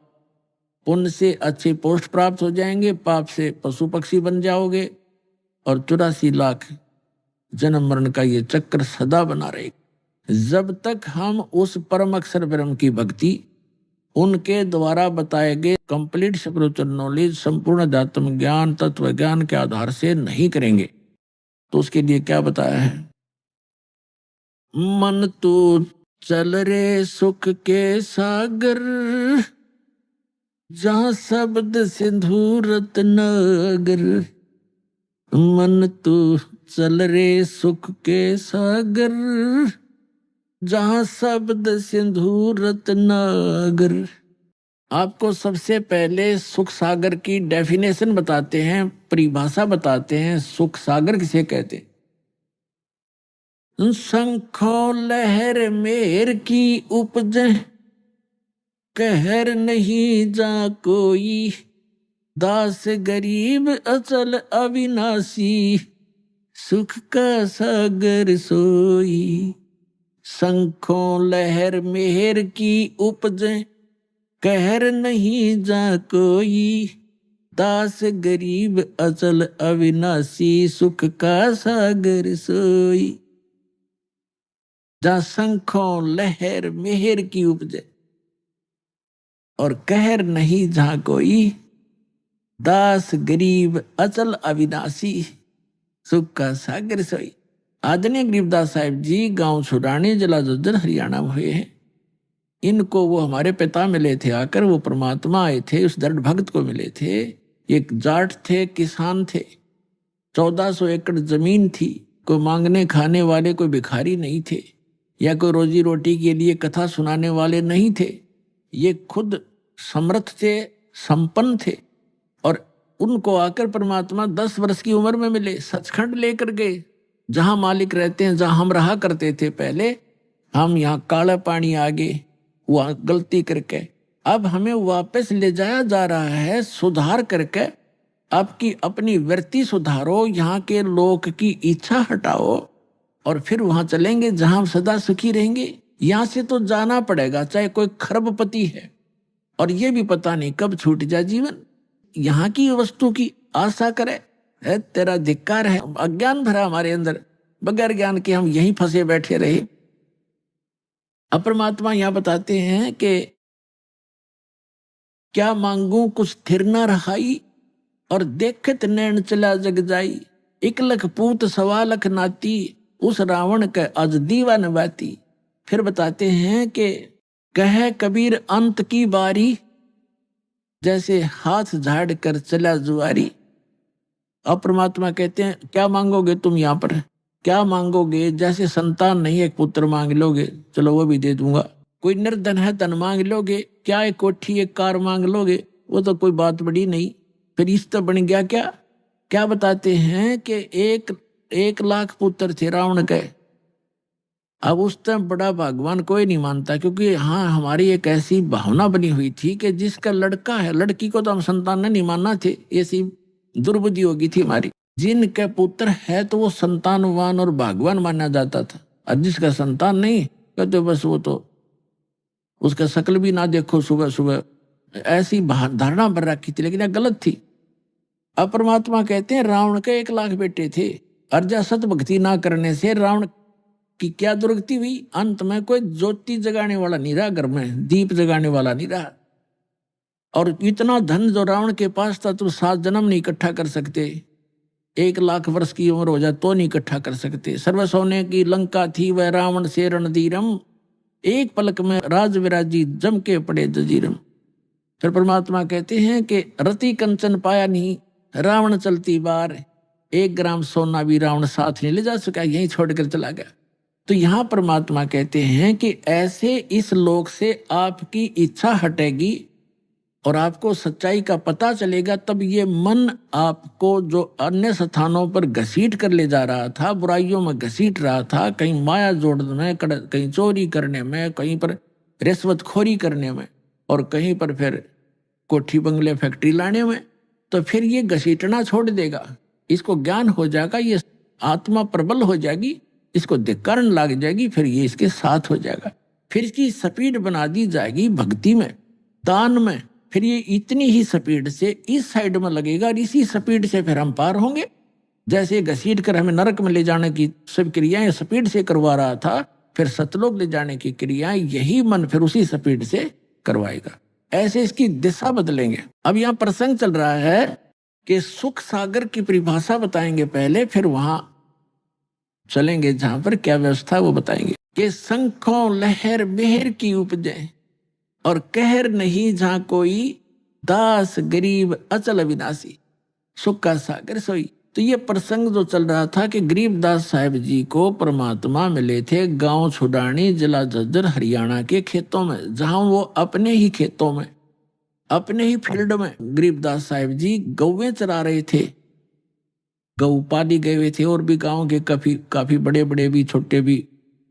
पुण्य से अच्छे पोस्ट प्राप्त हो जाएंगे, पाप से पशु पक्षी बन जाओगे और 84 लाख जन्म मरण का ये चक्र सदा बना रहेगा। जब तक हम उस परम अक्षर ब्रह्म की भक्ति, उनके द्वारा बताए गए कंप्लीट स्पिरिचुअल नॉलेज, संपूर्ण अध्यात्म ज्ञान, तत्व ज्ञान के आधार से नहीं करेंगे, तो उसके लिए क्या बताया है? मन तू चल रे सुख के सागर, जहाँ शब्द सिंधु रत्नागर। मन तू चल रे सुख के सागर, जहाँ शब्द सिंधु रत्नागर। आपको सबसे पहले सुख सागर की डेफिनेशन बताते हैं, परिभाषा बताते हैं। सुख सागर किसे कहते? शंखों लहर मेर की उपजे, कहर नहीं जा कोई। दास गरीब अचल अविनाशी, सुख का सागर सोई, शंखों लहर मेहर की उपजे, कहर नहीं जा कोई, दास गरीब अचल अविनाशी, सुख का सागर सोई। जहां शंखों लहर मेहर की उपजे और कहर नहीं जहां कोई, दास गरीब अचल अविनाशी, सुख का सागर सोई। आदरणीय गरीबदास साहिब जी गांव छुड़ानी, जिला झज्जर, हरियाणा में हुए हैं। इनको वो हमारे पिता मिले थे आकर, वो परमात्मा आए थे, उस दृढ़ भक्त को मिले थे। एक जाट थे, किसान थे, 1400 एकड़ जमीन थी, कोई मांगने खाने वाले, कोई भिखारी नहीं थे, या कोई रोजी रोटी के लिए कथा सुनाने वाले नहीं थे। ये खुद समर्थ थे, संपन्न थे। और उनको आकर परमात्मा 10 वर्ष की उम्र में मिले, सचखंड लेकर गए, जहां मालिक रहते हैं, जहां हम रहा करते थे पहले। हम यहाँ काला पानी आगे वहां गलती करके, अब हमें वापस ले जाया जा रहा है सुधार करके। आपकी अपनी वृत्ति सुधारो, यहाँ के लोक की इच्छा हटाओ, और फिर वहां चलेंगे जहां हम सदा सुखी रहेंगे। यहां से तो जाना पड़ेगा, चाहे कोई खरबपति है, और ये भी पता नहीं कब छूट जाए जीवन। यहाँ की वस्तु की आशा करे, है तेरा धिक्कार है। अज्ञान भरा हमारे अंदर, बगैर ज्ञान के हम यहीं फंसे बैठे रहे। अब परमात्मा यहाँ बताते हैं कि क्या मांगू कुछ थिर न रहाई, और देखत नैन चला जग जाई, 1 लख पूत 1.25 लाख नाती, उस रावण के अज दीवान बाती। फिर बताते हैं कि कहे कबीर अंत की बारी, जैसे हाथ झाड़ कर चला जुआरी। अब परमात्मा कहते हैं क्या मांगोगे तुम यहाँ पर, क्या मांगोगे? जैसे संतान नहीं, एक पुत्र मांग लोगे, चलो वो भी दे दूंगा। कोई निर्धन है, धन मांग लोगे। क्या एक कोठी एक कार मांग लोगे, वो तो कोई बात बड़ी नहीं। फिर इस तो बन गया क्या? क्या बताते हैं कि 1 लाख पुत्र थे रावण के। अब उस टाइम बड़ा भगवान कोई नहीं मानता, क्योंकि हाँ हमारी एक ऐसी भावना बनी हुई थी कि जिसका लड़का है, लड़की को तो हम संतान नहीं मानना थे, ऐसी दुर्बुद्धि होगी थी हमारी। जिनके पुत्र है तो वो संतानवान और भगवान माना जाता था, और जिसका संतान नहीं कहते बस वो तो उसका शक्ल भी ना देखो सुबह सुबह, ऐसी धारणा पर रखी थी, लेकिन यह गलत थी। अब परमात्मा कहते हैं रावण के 1 लाख बेटे थे, अर्जा सत भक्ति ना करने से रावण की क्या दुर्गति हुई। अंत में कोई ज्योति जगाने वाला नहीं रहा, घर में दीप जगाने वाला नहीं रहा। और इतना धन जो रावण के पास था, तुम 7 जन्म नहीं इकट्ठा कर सकते। 1 लाख वर्ष की उम्र हो जाए तो नहीं इकट्ठा कर सकते। सर्व सोने की लंका थी वह रावण से रणधीरम, एक पलक में राज विराजी जम के पड़े जजीरम। फिर परमात्मा कहते हैं कि रति कंचन पाया नहीं, रावण चलती बार, 1 ग्राम सोना भी रावण साथ नहीं ले जा सका, यहीं छोड़कर चला गया। तो यहाँ परमात्मा कहते हैं कि ऐसे इस लोक से आपकी इच्छा हटेगी और आपको सच्चाई का पता चलेगा, तब ये मन आपको जो अन्य स्थानों पर घसीट कर ले जा रहा था, बुराइयों में घसीट रहा था, कहीं माया जोड़ने में, कहीं चोरी करने में, कहीं पर रिश्वतखोरी करने में, और कहीं पर फिर कोठी बंगले फैक्ट्री लाने में, तो फिर ये घसीटना छोड़ देगा। इसको ज्ञान हो जाएगा, ये आत्मा प्रबल हो जाएगी, इसको धिक्कारण लग जाएगी, फिर ये इसके साथ हो जाएगा। फिर इसकी स्पीड बना दी जाएगी भक्ति में, दान में। फिर ये इतनी ही स्पीड से इस साइड में लगेगा और इसी स्पीड से फिर हम पार होंगे। जैसे घसीट कर हमें नरक में ले जाने की सब क्रियाएं स्पीड से करवा रहा था, फिर सतलोक ले जाने की क्रियाएं यही मन फिर उसी स्पीड से करवाएगा। ऐसे इसकी दिशा बदलेंगे। अब यहाँ प्रसंग चल रहा है कि सुख सागर की परिभाषा बताएंगे पहले, फिर वहां चलेंगे जहां पर क्या व्यवस्था वो बताएंगे कि शंखों लहर मेहर की उपजे और कहर नहीं जहां कोई, दास गरीब अचल अविनाशी, सुख का सागर सोई। तो ये प्रसंग जो चल रहा था कि गरीबदास साहिब जी को परमात्मा मिले थे गांव छुड़ानी, जिला झज्जर, हरियाणा के खेतों में, जहां वो अपने ही खेतों में, अपने ही फील्ड में गरीबदास साहिब जी गौवें चरा रहे थे। गौ पाली गए हुए थे, और भी गांव के काफी बड़े बड़े भी, छोटे भी,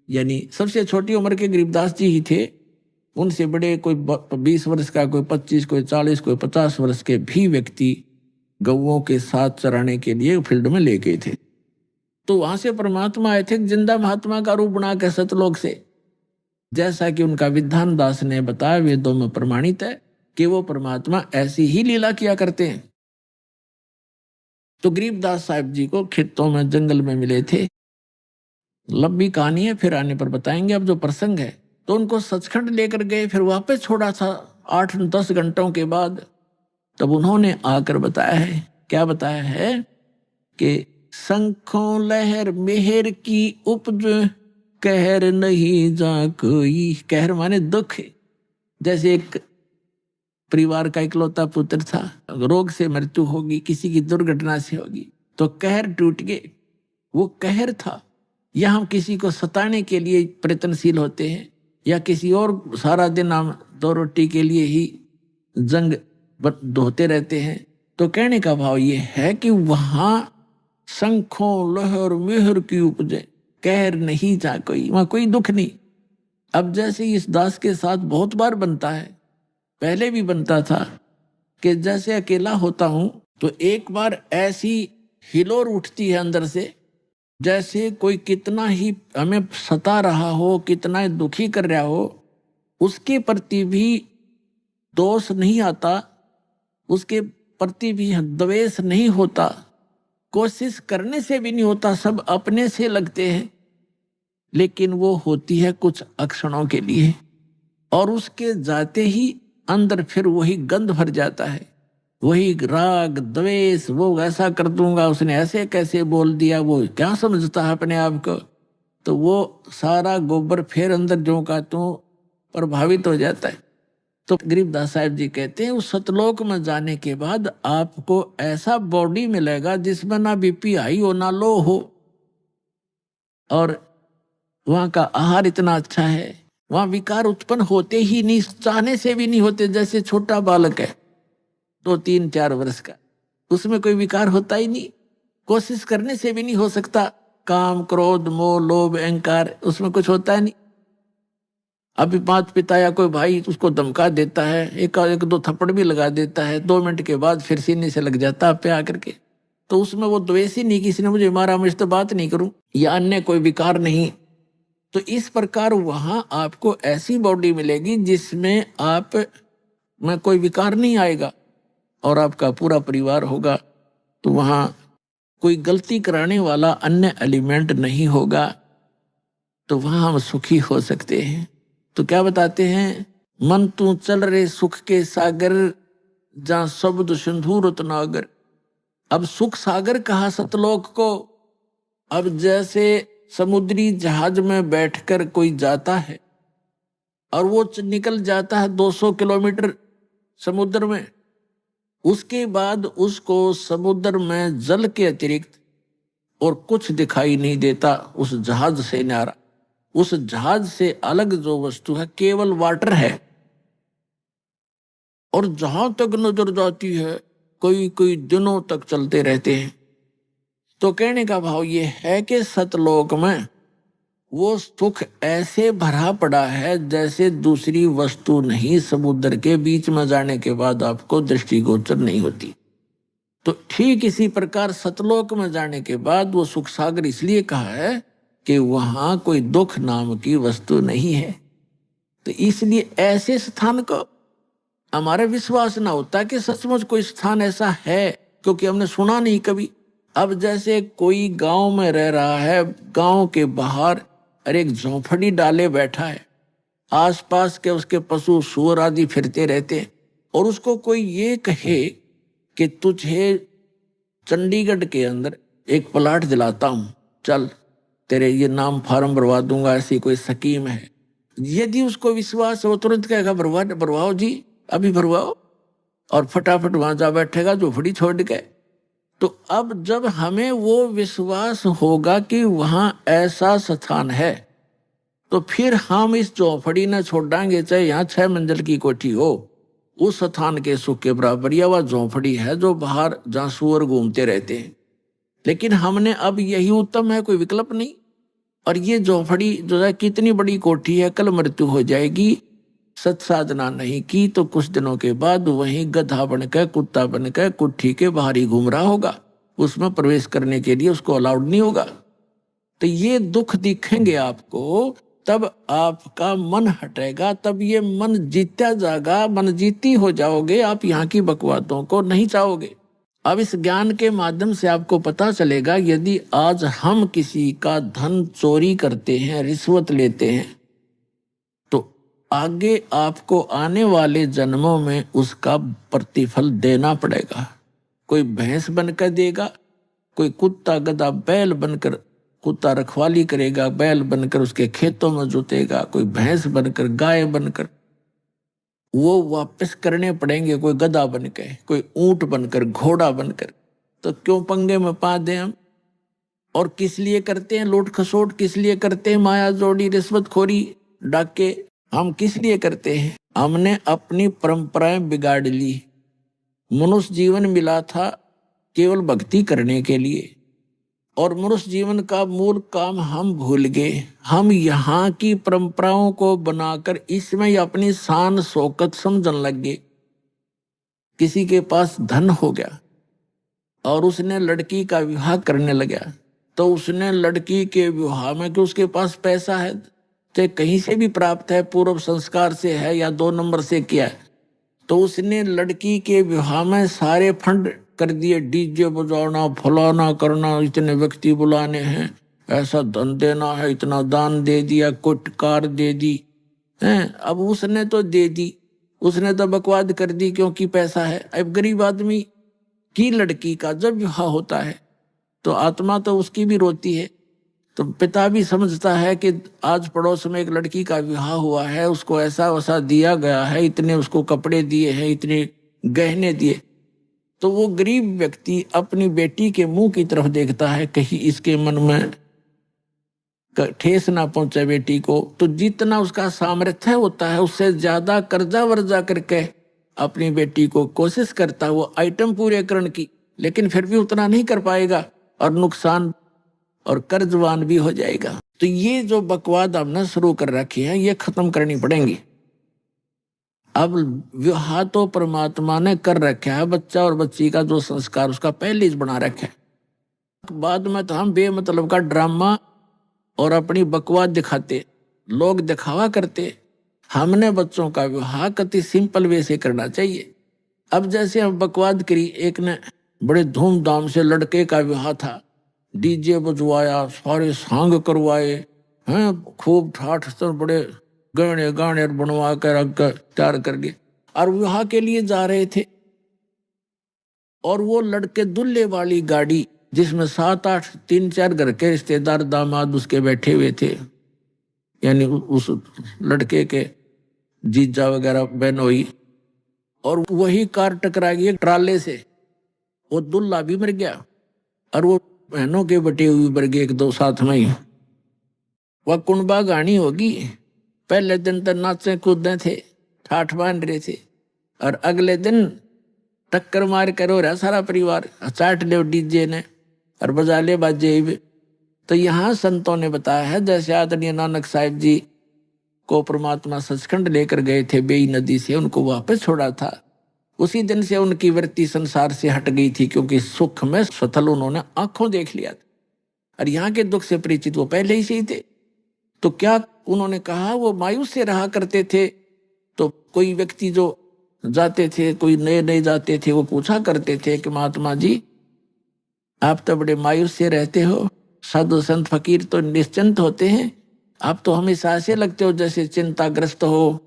यानी सबसे छोटी उम्र के गरीबदास जी ही थे। उनसे बड़े कोई 20 वर्ष का, कोई 25, कोई 40, कोई 50 वर्ष के भी व्यक्ति गौओं के साथ चराने के लिए फील्ड में ले गए थे। तो वहां से परमात्मा आए थे जिंदा महात्मा का रूप बना के सतलोक से, जैसा कि उनका विधान दास ने बताया, वेदों में प्रमाणित है कि वो परमात्मा ऐसी ही लीला किया करते हैं। तो गरीबदास साहब जी को खेतों में जंगल में मिले थे, लंबी कहानी है, फिर आने पर बताएंगे। अब जो प्रसंग है, तो उनको सचखंड लेकर गए, फिर वापस छोड़ा था 8-10 घंटों के बाद। तब उन्होंने आकर बताया है, क्या बताया है कि शंखों लहर मेहर की उपज, कहर नहीं जा कोई। कहर माने दुख। जैसे एक परिवार का इकलौता पुत्र था, रोग से मृत्यु होगी, किसी की दुर्घटना से होगी, तो कहर टूट गए, वो कहर था। या हम किसी को सताने के लिए प्रयत्नशील होते हैं, या किसी और सारा दिन हम 2 रोटी के लिए ही जंग धोते रहते हैं। तो कहने का भाव ये है कि वहां शंखों लहर मेहर की उपजे, कहर नहीं जा कोई, वहां कोई दुख नहीं। अब जैसे इस दास के साथ बहुत बार बनता है, पहले भी बनता था कि जैसे अकेला होता हूं तो एक बार ऐसी हिलोर उठती है अंदर से, जैसे कोई कितना ही हमें सता रहा हो, कितना ही दुखी कर रहा हो, उसके प्रति भी दोष नहीं आता, उसके प्रति भी द्वेष नहीं होता, कोशिश करने से भी नहीं होता, सब अपने से लगते हैं। लेकिन वो होती है कुछ अक्षणों के लिए, और उसके जाते ही अंदर फिर वही गंध भर जाता है, वही राग द्वेष, वो ऐसा कर दूंगा, उसने ऐसे कैसे बोल दिया, वो क्या समझता है अपने आप को। तो वो सारा गोबर फिर अंदर जो का तो प्रभावित हो जाता है। तो गरीबदास साहब जी कहते हैं उस सतलोक में जाने के बाद आपको ऐसा बॉडी मिलेगा जिसमें ना बीपी हाई हो ना लो हो, और वहां का आहार इतना अच्छा है, वहां विकार उत्पन्न होते ही नहीं, चाहने से भी नहीं होते। जैसे छोटा बालक है 2-3-4 वर्ष का, उसमें कोई विकार होता ही नहीं, कोशिश करने से भी नहीं हो सकता। काम क्रोध मोह लोभ अहंकार, उसमें कुछ होता है नहीं। अभी माता पिता या कोई भाई उसको धमका देता है, एक 2 थप्पड़ भी लगा देता है, 2 मिनट के बाद फिर सीने से लग जाता है पे आकर के। तो उसमें वो द्वेष ही नहीं, किसी ने मुझे मारा मैं इस तो बात नहीं करूं, या अन्य कोई विकार नहीं। तो इस प्रकार वहां आपको ऐसी बॉडी मिलेगी जिसमें आप में कोई विकार नहीं आएगा, और आपका पूरा परिवार होगा। तो वहां कोई गलती कराने वाला अन्य एलिमेंट नहीं होगा, तो वहां हम सुखी हो सकते हैं। तो क्या बताते हैं, मन तू चल रे सुख के सागर, जहां शब्द सिंधु रत्नागर। अब सुख सागर कहा सतलोक को। अब जैसे समुद्री जहाज में बैठकर कोई जाता है और वो निकल जाता है 200 किलोमीटर समुद्र में, उसके बाद उसको समुद्र में जल के अतिरिक्त और कुछ दिखाई नहीं देता उस जहाज से न्यारा। उस जहाज से अलग जो वस्तु है केवल वाटर है, और जहां तक नजर जाती है कई दिनों तक चलते रहते हैं। तो कहने का भाव ये है कि सतलोक में वो सुख ऐसे भरा पड़ा है जैसे दूसरी वस्तु नहीं, समुद्र के बीच में जाने के बाद आपको दृष्टिगोचर नहीं होती। तो ठीक इसी प्रकार सतलोक में जाने के बाद वो सुख सागर इसलिए कहा है कि वहां कोई दुख नाम की वस्तु नहीं है। तो इसलिए ऐसे स्थान को हमारा विश्वास ना होता कि सचमुच कोई स्थान ऐसा है, क्योंकि हमने सुना नहीं कभी। अब जैसे कोई गांव में रह रहा है, गांव के बाहर अरे एक झोंपड़ी डाले बैठा है, आसपास के उसके पशु सूअर आदि फिरते रहते हैं, और उसको कोई ये कहे कि तुझे चंडीगढ़ के अंदर एक प्लाट दिलाता हूं, चल तेरे ये नाम फार्म भरवा दूंगा, ऐसी कोई स्कीम है। यदि उसको विश्वास हो तुरंत कहेगा भरवाओ जी, अभी भरवाओ, और फटाफट वहां जा बैठेगा झोपड़ी छोड़ के। तो अब जब हमें वो विश्वास होगा कि वहां ऐसा स्थान है, तो फिर हम इस झोपड़ी न छोड़ांगे, चाहे यहाँ 6 मंजिल की कोठी हो, उस स्थान के सुख के बराबर। या वह झोपड़ी है जो बाहर जहाँ सूअर घूमते रहते हैं, लेकिन हमने अब यही उत्तम है, कोई विकल्प नहीं। और ये झोपड़ी जो है कितनी बड़ी कोठी है, कल मृत्यु हो जाएगी, सत साधना नहीं की तो कुछ दिनों के बाद वहीं गधा बनकर कुत्ता बनकर कुट्ठी के बाहर ही घूम रहा होगा, उसमें प्रवेश करने के लिए उसको अलाउड नहीं होगा। तो ये दुख दिखेंगे आपको, तब आपका मन हटेगा, तब ये मन जीता जाएगा, मन जीती हो जाओगे, आप यहाँ की बकवादों को नहीं चाहोगे। अब इस ज्ञान के माध्यम से आपको पता चलेगा, यदि आज हम किसी का धन चोरी करते हैं, रिश्वत लेते हैं, तो आगे आपको आने वाले जन्मों में उसका प्रतिफल देना पड़ेगा। कोई भैंस बनकर देगा, कोई कुत्ता गधा बैल बनकर, कुत्ता रखवाली करेगा, बैल बनकर उसके खेतों में जुतेगा, कोई भैंस बनकर, गाय बनकर, वो वापस करने पड़ेंगे, कोई गधा बनकर, कोई ऊंट बनकर, घोड़ा बनकर। तो क्यों पंगे में पा दें हम? और किस लिए करते हैं लूट खसोट, किस लिए करते हैं माया जोड़ी, रिश्वतखोरी, डाके? हम किस लिए करते हैं? हमने अपनी परंपराएं बिगाड़ ली। मनुष्य जीवन मिला था केवल भक्ति करने के लिए, और मनुष्य जीवन का मूल काम हम भूल गए। हम यहाँ की परंपराओं को बनाकर इसमें अपनी शान शौकत समझने लग गए। किसी के पास धन हो गया और उसने लड़की का विवाह करने लगा, तो उसने लड़की के विवाह में कि उसके पास पैसा है, तो कहीं से भी प्राप्त है, पूर्व संस्कार से है या 2 नंबर से किया है, तो उसने लड़की के विवाह में सारे फंड कर दिए, डीजे बजाना, फलाना करना, इतने व्यक्ति बुलाने हैं, ऐसा धन देना है, इतना दान दे दिया, कुछ कार दे दी हैं। अब उसने तो दे दी, उसने तो बकवाद कर दी क्योंकि पैसा है। अब गरीब आदमी की लड़की का जब विवाह होता है तो आत्मा तो उसकी भी रोती है। तो पिता भी समझता है कि आज पड़ोस में एक लड़की का विवाह हुआ है, उसको ऐसा वैसा दिया गया है, इतने उसको कपड़े दिए हैं, इतने गहने दिए। तो वो गरीब व्यक्ति अपनी बेटी के मुंह की तरफ देखता है, कहीं इसके मन में ठेस ना पहुंचे बेटी को। तो जितना उसका सामर्थ्य होता है उससे ज्यादा कर्जा वर्जा करके अपनी बेटी को कोशिश करता है वो आइटम पूरे करने की, लेकिन फिर भी उतना नहीं कर पाएगा और नुकसान और कर्जवान भी हो जाएगा। तो ये जो बकवाद हमने शुरू कर रखी है ये खत्म करनी पड़ेंगी। अब विवाह तो परमात्मा ने कर रखा है, बच्चा और बच्ची का जो संस्कार उसका पहले ही बना रखा है। बाद में तो हम बेमतलब का ड्रामा और अपनी बकवाद दिखाते, लोग दिखावा करते। हमने बच्चों का विवाह कति सिंपल वे से करना चाहिए। अब जैसे हम बकवाद करी, एक ने बड़े धूमधाम से लड़के का विवाह था, डीजे बजवाया, सारे सांग करवाए हैं, खूब ठाठ से बड़े गहने गाने बनवा कर रख कर तैयार करके, और विवाह के लिए जा रहे थे। और वो लड़के दुल्हे वाली गाड़ी जिसमें 7-8 3-4 घर के रिश्तेदार दामाद उसके बैठे हुए थे, यानी उस लड़के के जीजा वगैरह बहनोई, और वही कार टकरा गई एक ट्राले से, वो दुल्हा भी मर गया और वो बहनों के बटे हुए मर गए 1-2 साथ में ही। वह कुंबा गानी होगी। पहले दिन तो नाचे कूदे थे, ठाठ बांध रहे थे, और अगले दिन टक्कर मार कर हो रहा सारा परिवार, चाट ले डीजे ने और बजा ले बाजे भी। तो यहाँ संतों ने बताया है, जैसे आदरणीय नानक साहिब जी को परमात्मा सचखंड लेकर गए थे बेई नदी से, उनको वापस छोड़ा था, उसी दिन से उनकी वृत्ति संसार से हट गई थी, क्योंकि सुख में स्वथल उन्होंने आंखों देख लिया था, और यहाँ के दुख से परिचित वो पहले ही से ही थे। तो क्या उन्होंने कहा, वो मायूस से रहा करते थे। तो कोई व्यक्ति जो जाते थे, कोई नए नए जाते थे, वो पूछा करते थे कि महात्मा जी आप तो बड़े मायूस से रहते हो, साधु संत फकीर तो निश्चिंत होते हैं, आप तो हमेशा ऐसे लगते हो जैसे चिंताग्रस्त हो,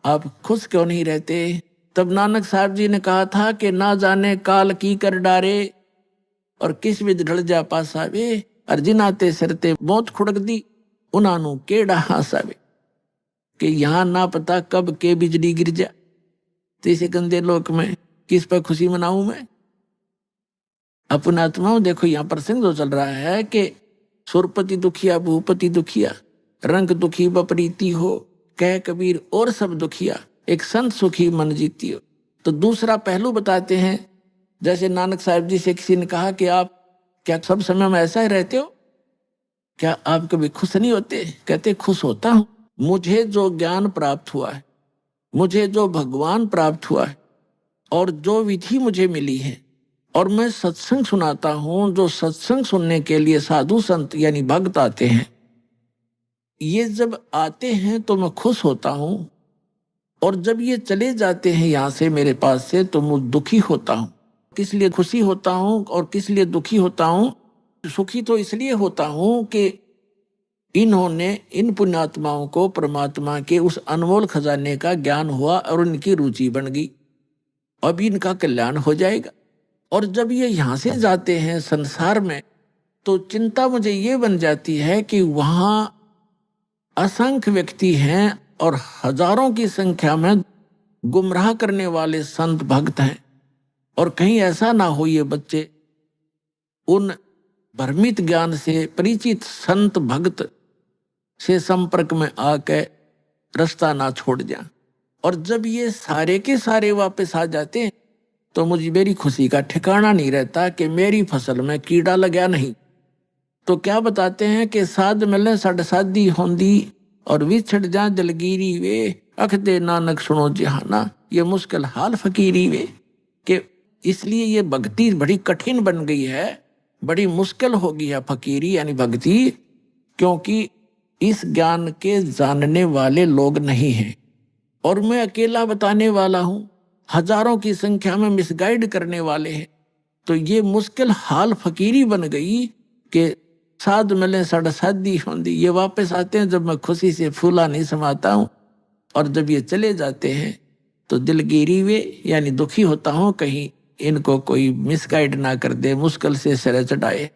आप खुश क्यों नहीं रहते? तब नानक साहब जी ने कहा था कि ना जाने काल की कर डारे और किस विध ढल जा पासावे, और जिनाते सरते मौत खुड़क दी उन्हानू केड़ा हासावे, कि यहाँ ना पता कब के बिजली गिर जा। तो इसे गंदे लोक में किस पर खुशी मनाऊं मैं? अपना आत्माओं देखो, यहाँ प्रसंग जो चल रहा है कि सुरपति दुखिया भूपति दुखिया, रंग दुखी बपरीती हो, कह कबीर और सब दुखिया, एक संत सुखी मन जीती हो। तो दूसरा पहलू बताते हैं, जैसे नानक साहिब जी से किसी ने कहा कि आप क्या सब समय में ऐसा ही रहते हो, क्या आप कभी खुश नहीं होते? कहते खुश होता हूं, मुझे जो ज्ञान प्राप्त हुआ है, मुझे जो भगवान प्राप्त हुआ है, और जो विधि मुझे मिली है, और मैं सत्संग सुनाता हूँ। जो सत्संग सुनने के लिए साधु संत यानी भक्त आते हैं, ये जब आते हैं तो मैं खुश होता हूँ, और जब ये चले जाते हैं यहाँ से मेरे पास से तो मैं दुखी होता हूँ। किस लिए खुशी होता हूँ और किस लिए दुखी होता हूँ? सुखी तो इसलिए होता हूँ कि इन्होंने, इन पुण्यात्माओं को परमात्मा के उस अनमोल खजाने का ज्ञान हुआ और उनकी रुचि बन गई। अब इनका कल्याण हो जाएगा। और जब ये यहाँ से जाते हैं संसार में, तो चिंता मुझे ये बन जाती है कि वहाँ असंख्य व्यक्ति हैं और हजारों की संख्या में गुमराह करने वाले संत भक्त हैं, और कहीं ऐसा ना हो ये बच्चे उन भ्रमित ज्ञान से परिचित संत भक्त से संपर्क में आके रास्ता ना छोड़ जाए। और जब ये सारे के सारे वापस आ जाते हैं तो मुझे मेरी खुशी का ठिकाना नहीं रहता कि मेरी फसल में कीड़ा लगा नहीं। तो क्या बताते हैं कि साध मिले सड़ साधी होंदी और विछड़ जा जलगीरी वे, अख दे नानक सुनो जहाना, ये मुश्किल हाल फकीरी वे। कि इसलिए ये भक्ति बड़ी कठिन बन गई है, बड़ी मुश्किल हो गई है फकीरी यानी भक्ति, क्योंकि इस ज्ञान के जानने वाले लोग नहीं हैं और मैं अकेला बताने वाला हूं। हजारों की संख्या में मिसगाइड करने वाले हैं। तो ये मुश्किल हाल फकीरी बन गई कि साध मिले सड़ साधी होंदी। ये वापस आते हैं जब मैं खुशी से फूला नहीं समाता हूं, और जब ये चले जाते हैं तो दिलगिरी वे यानी दुखी होता हूं, कहीं इनको कोई मिसगाइड ना कर दे, मुश्किल से सिर चढ़ाए।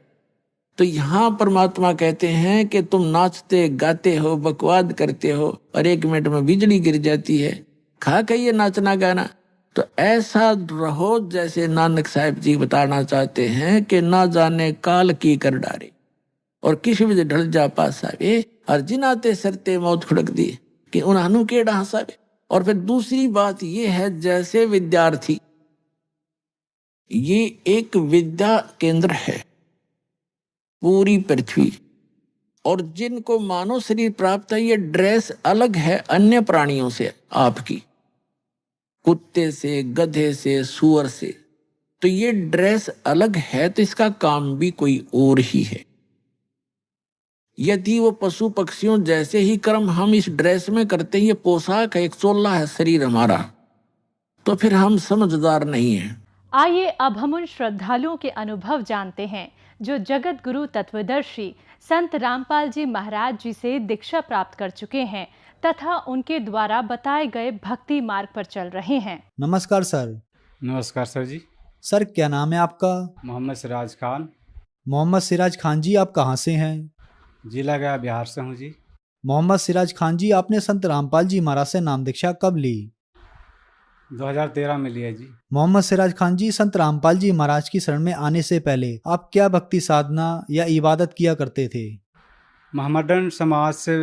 तो यहाँ परमात्मा कहते हैं कि तुम नाचते गाते हो, बकवाद करते हो और 1 मिनट में बिजली गिर जाती है, खा के ये नाचना गाना। तो ऐसा रहो जैसे नानक साहब जी बताना चाहते हैं कि ना जाने काल की कर डारे और किसी भी ढल जा पासावे, और जिनाते सरते मौत खुड़क दी कि उन्हानु केड़ा हंसावे। और फिर दूसरी बात ये है, जैसे विद्यार्थी, ये एक विद्या केंद्र है पूरी पृथ्वी, और जिनको मानव शरीर प्राप्त है, ये ड्रेस अलग है अन्य प्राणियों से, आपकी कुत्ते से, गधे से, सुअर से। तो ये ड्रेस अलग है, तो इसका काम भी कोई और ही है। यदि वो पशु पक्षियों जैसे ही कर्म हम इस ड्रेस में करते हैं, ये पोशाक है, एक चोला है शरीर हमारा, तो फिर हम समझदार नहीं हैं। आइए अब हम उन श्रद्धालुओं के अनुभव जानते हैं जो जगत गुरु तत्वदर्शी संत रामपाल जी महाराज जी से दीक्षा प्राप्त कर चुके हैं तथा उनके द्वारा बताए गए भक्ति मार्ग पर चल रहे हैं। नमस्कार सर। नमस्कार सर जी। सर क्या नाम है आपका? मोहम्मद सिराज खान। मोहम्मद सिराज खान जी, आप कहाँ से हैं? जिला गया बिहार से हूँ जी। मोहम्मद सिराज खान जी, आपने संत रामपाल जी महाराज से नाम दीक्षा कब ली? 2013 में लिया जी। मोहम्मद सिराज खान जी, संत रामपाल जी महाराज की शरण में आने से पहले आप क्या भक्ति साधना या इबादत किया करते थे? मोहम्मदन समाज से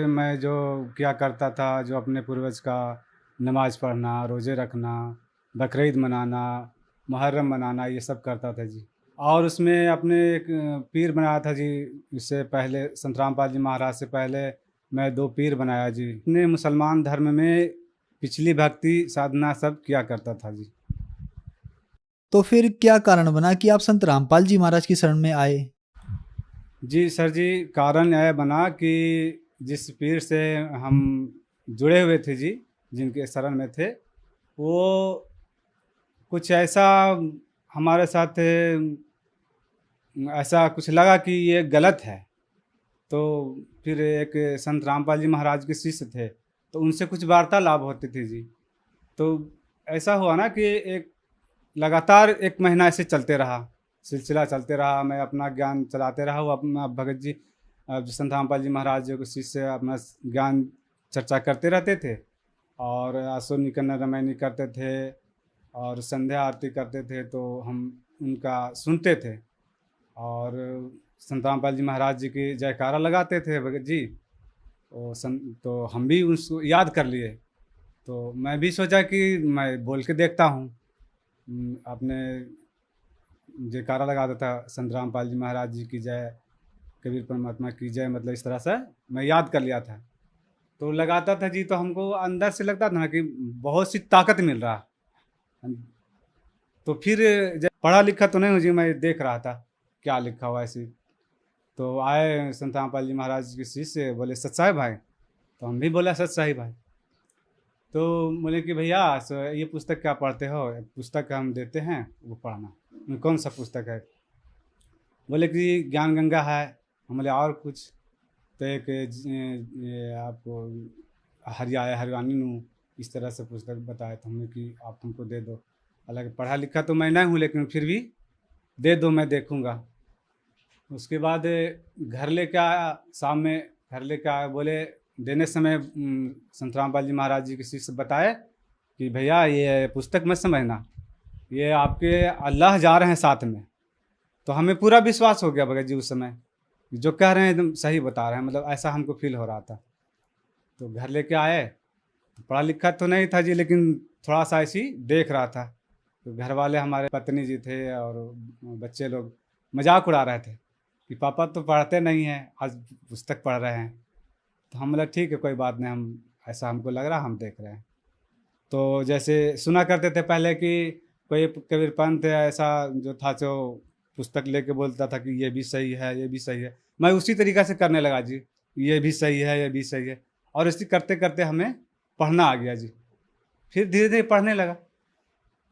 मैं जो क्या करता था, जो अपने पूर्वज का नमाज पढ़ना, रोज़े रखना, बकरीद मनाना, मुहर्रम मनाना, ये सब करता था जी। और उसमें अपने एक पीर बनाया था जी। इससे पहले संत रामपाल जी महाराज से पहले मैं 2 पीर बनाया जी। अपने मुसलमान धर्म में पिछली भक्ति साधना सब किया करता था जी। तो फिर क्या कारण बना कि आप संत रामपाल जी महाराज की शरण में आए? जी सर जी, कारण यह बना कि जिस पीर से हम जुड़े हुए थे जी, जिनके शरण में थे, वो कुछ ऐसा हमारे साथ ऐसा कुछ लगा कि ये गलत है। तो फिर एक संत रामपाल जी महाराज के शिष्य थे, तो उनसे कुछ वार्तालाप होती थी जी। तो ऐसा हुआ ना कि एक लगातार 1 महीना ऐसे चलते रहा, सिलसिला चलते रहा। मैं अपना ज्ञान चलाते रहा। वो अपना भगत जी संत रामपाल जी महाराज जी के शिष्य अपना ज्ञान चर्चा करते रहते थे, और आसो निकन्न रामायणी करते थे और संध्या आरती करते थे, तो हम उनका सुनते थे। और संत रामपाल जी महाराज जी की जयकारा लगाते थे भगत जी। तो हम भी उसको याद कर लिए। तो मैं भी सोचा कि मैं बोल के देखता हूँ। अपने जयकारा लगाता था, संत रामपाल जी महाराज जी की जय, कबीर परमात्मा की जय, मतलब इस तरह से मैं याद कर लिया था। तो लगाता था जी, तो हमको अंदर से लगता था ना कि बहुत सी ताकत मिल रहा। तो फिर जब पढ़ा लिखा तो नहीं हूँ जी, मैं देख रहा था क्या लिखा हुआ ऐसे। तो आए संत रामपाल जी महाराज के शिष्य, बोले सच्चा है भाई? तो हम भी बोला सच्चा ही भाई। तो बोले कि भैया ये पुस्तक क्या पढ़ते हो? एक पुस्तक हम देते हैं, वो पढ़ना। कौन सा पुस्तक है? बोले कि ज्ञान गंगा है। हम बोले और कुछ? तो एक ये आपको हरिवाणी नू इस तरह से पुस्तक बताए। तो हमने कि आप हमको दे दो। हालांकि पढ़ा लिखा तो मैं नहीं हूँ, लेकिन फिर भी दे दो, मैं देखूँगा। उसके बाद घर लेके आया, शाम में घर लेके आया। बोले देने समय संत रामपाल जी महाराज जी के शिष्य बताए कि भैया ये पुस्तक मत समझना, ये आपके अल्लाह जा रहे हैं साथ में। तो हमें पूरा विश्वास हो गया भगत जी उस समय, जो कह रहे हैं एकदम सही बता रहे हैं, मतलब ऐसा हमको फील हो रहा था। तो घर लेके आए, तो पढ़ा लिखा तो नहीं था जी, लेकिन थोड़ा सा ऐसी देख रहा था। तो घर वाले हमारे पत्नी जी थे और बच्चे लोग मजाक उड़ा रहे थे कि पापा तो पढ़ते नहीं हैं, आज पुस्तक पढ़ रहे हैं। तो हम बोला ठीक है कोई बात नहीं, हम ऐसा हमको लग रहा हम देख रहे हैं। तो जैसे सुना करते थे पहले कि कोई कबीर पंथ ऐसा जो था, जो पुस्तक लेके बोलता था कि ये भी सही है, ये भी सही है। मैं उसी तरीक़ा से करने लगा जी, ये भी सही है, ये भी सही है। और इसी करते करते हमें पढ़ना आ गया जी। फिर धीरे धीरे पढ़ने लगा।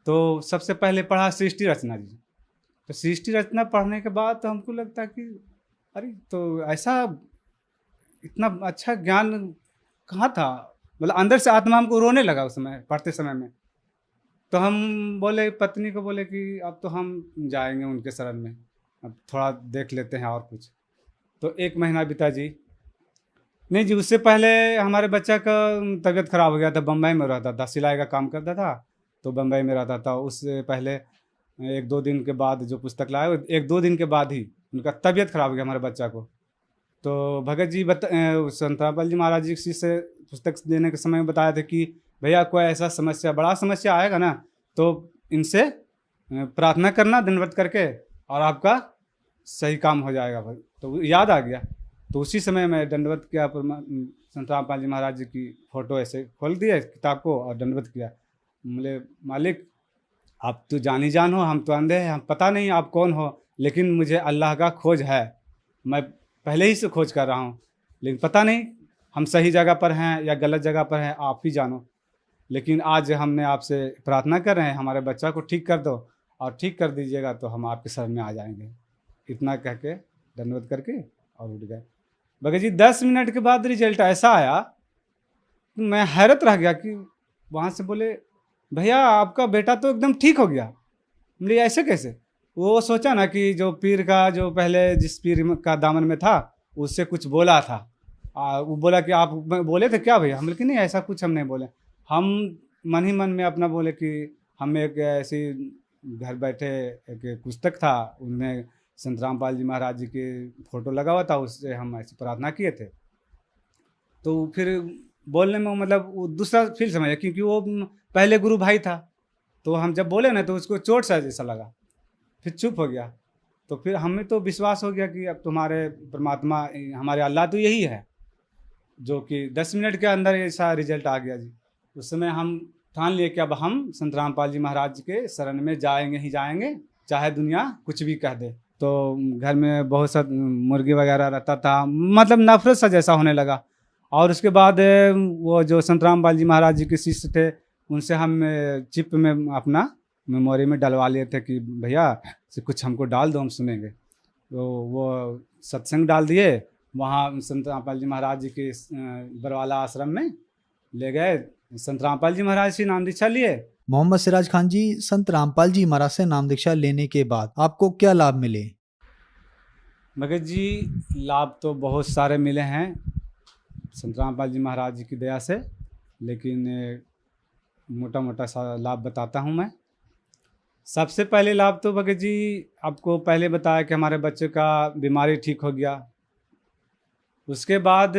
तो सबसे पहले पढ़ा सृष्टि रचना जी। तो सृष्टि रचना पढ़ने के बाद तो हमको लगता कि अरे तो ऐसा इतना अच्छा ज्ञान कहाँ था, मतलब अंदर से आत्मा हमको रोने लगा उस समय पढ़ते समय में। तो हम बोले पत्नी को, बोले कि अब तो हम जाएंगे उनके शरण में, अब थोड़ा देख लेते हैं और कुछ। तो 1 महीना बीता जी। नहीं जी, उससे पहले हमारे बच्चा का तबीयत ख़राब हो गया था। बम्बई में रहता था, सिलाई का काम करता था, तो बम्बई में रहता था। उससे पहले 1-2 दिन के बाद जो पुस्तक लाए, 1-2 दिन के बाद ही उनका तबीयत ख़राब हो गया हमारे बच्चा को। तो भगत जी संत रामपाल जी महाराज जी से पुस्तक देने के समय में बताया था कि भैया कोई ऐसा समस्या, बड़ा समस्या आएगा ना, तो इनसे प्रार्थना करना दंडवत करके, और आपका सही काम हो जाएगा भाई। तो याद आ गया। तो उसी समय मैं दंडवत किया, संत रामपाल जी महाराज जी की फ़ोटो ऐसे खोल दिया किताब को और दंडवत किया। बोले मालिक आप तो जानी जान हो, हम तो अंधे हैं, हम पता नहीं आप कौन हो, लेकिन मुझे अल्लाह का खोज है। मैं पहले ही से खोज कर रहा हूँ, लेकिन पता नहीं हम सही जगह पर हैं या गलत जगह पर हैं, आप ही जानो। लेकिन आज हमने आपसे प्रार्थना कर रहे हैं, हमारे बच्चा को ठीक कर दो, और ठीक कर दीजिएगा तो हम आपके शरण में आ जाएंगे। इतना कह के दंडवत करके और उठ गए। भगत जी 10 मिनट के बाद रिजल्ट ऐसा आया, मैं हैरत रह गया कि वहाँ से बोले भैया आपका बेटा तो एकदम ठीक हो गया। बोले ऐसे कैसे? वो सोचा ना कि जो पीर का, जो पहले जिस पीर का दामन में था, उससे कुछ बोला था। वो बोला कि आप बोले थे क्या भैया? हम बोले कि नहीं ऐसा कुछ हम नहीं बोले। हम मन ही मन में अपना बोले कि हम एक ऐसी घर बैठे एक पुस्तक था, उनमें संत रामपाल जी महाराज जी के फ़ोटो लगा हुआ था, उससे हम ऐसी प्रार्थना किए थे। तो फिर बोलने में मतलब वो दूसरा फील समझा, क्योंकि वो पहले गुरु भाई था। तो हम जब बोले ना तो उसको चोट सा जैसा लगा, फिर चुप हो गया। तो फिर हमें तो विश्वास हो गया कि अब तुम्हारे परमात्मा, हमारे अल्लाह तो यही है, जो कि 10 मिनट के अंदर ऐसा रिजल्ट आ गया जी। उस समय हम ठान लिए कि अब हम संत रामपाल जी महाराज के शरण में जाएंगे ही जाएंगे, चाहे दुनिया कुछ भी कह दे। तो घर में बहुत सा मुर्गी वगैरह रहता था, मतलब नफरत सा जैसा होने लगा। और उसके बाद वो जो संत रामपाल जी महाराज जी के शिष्य थे, उनसे हम चिप में अपना मेमोरी में डलवा लिए थे कि भैया से कुछ हमको डाल दो, हम सुनेंगे। तो वो सत्संग डाल दिए। वहाँ संत रामपाल जी महाराज जी के बरवाला आश्रम में ले गए। संत रामपाल जी महाराज से नाम दीक्षा लिए। मोहम्मद सिराज खान जी, संत रामपाल जी महाराज से नाम दीक्षा लेने के बाद आपको क्या लाभ मिले? भगत जी लाभ तो बहुत सारे मिले हैं संत रामपाल जी महाराज जी की दया से, लेकिन मोटा मोटा सा लाभ बताता हूँ मैं। सबसे पहले लाभ तो भगत जी आपको पहले बताया कि हमारे बच्चे का बीमारी ठीक हो गया। उसके बाद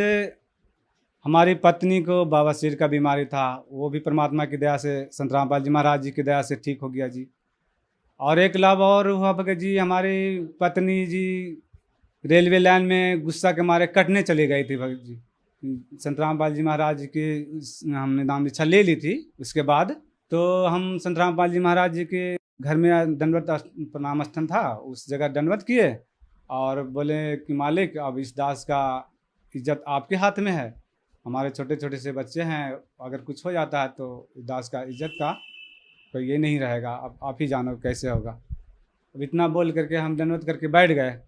हमारी पत्नी को बवासीर का बीमारी था, वो भी परमात्मा की दया से, संत रामपाल जी महाराज जी की दया से ठीक हो गया जी। और एक लाभ और हुआ भगत जी, हमारी पत्नी जी रेलवे लाइन में गुस्सा के मारे कटने चली गई थी भगत जी। संत रामपाल जी महाराज जी की हमने नाम दीक्षा ले ली थी। उसके बाद तो हम संत रामपाल जी महाराज जी के घर में दंडवत प्रणाम स्थान था, उस जगह दंडवत किए और बोले कि मालिक अब इस दास का इज्जत आपके हाथ में है, हमारे छोटे छोटे से बच्चे हैं, अगर कुछ हो जाता है तो दास का इज्जत का तो ये नहीं रहेगा, अब आप ही जानो कैसे होगा। अब इतना बोल करके हम दंडवत करके बैठ गए।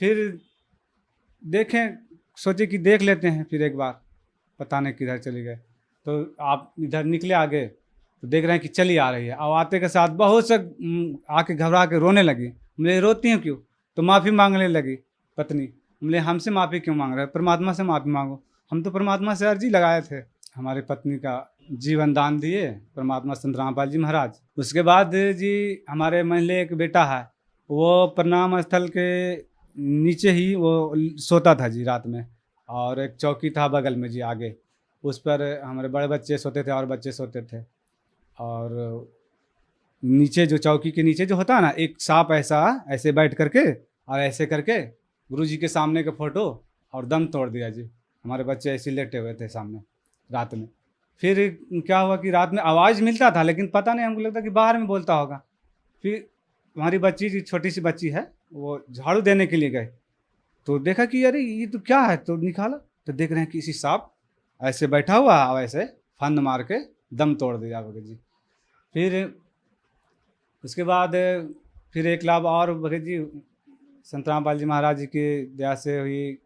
फिर देखें, सोचे कि देख लेते हैं फिर एक बार, पता नहीं किधर चली गए। तो आप इधर निकले आगे तो देख रहे हैं कि चली आ रही है, और आते के साथ बहुत से आके घबरा के रोने लगी। मुझे रोती हैं क्यों? तो माफ़ी मांगने लगी पत्नी। बोले हमसे माफ़ी क्यों मांग रहे हो, परमात्मा से माफ़ी मांगो। हम तो परमात्मा से अर्जी लगाए थे। हमारी पत्नी का जीवन दान दिए परमात्मा संत रामपाल जी महाराज। उसके बाद जी हमारे महल्ले एक बेटा है, वो प्रणाम स्थल के नीचे ही वो सोता था जी रात में, और एक चौकी था बगल में जी आगे, उस पर हमारे बड़े बच्चे सोते थे और बच्चे सोते थे। और नीचे जो चौकी के नीचे जो होता है ना, एक सांप ऐसे बैठ करके और ऐसे करके गुरुजी के सामने का फोटो और दम तोड़ दिया जी। हमारे बच्चे ऐसे लेटे हुए थे सामने रात में। फिर क्या हुआ कि रात में आवाज़ मिलता था, लेकिन पता नहीं, हमको लगता कि बाहर में बोलता होगा। फिर हमारी बच्ची जी, छोटी सी बच्ची है, वो झाड़ू देने के लिए गए तो देखा कि अरे ये तो क्या है, तो निकाला तो देख रहे हैं कि इसी सांप ऐसे बैठा हुआ है और ऐसे फंद मार के दम तोड़ दिया भगत जी। फिर उसके बाद फिर एक लाभ और भगत जी संत रामपाल जी महाराज जी की दया से हुई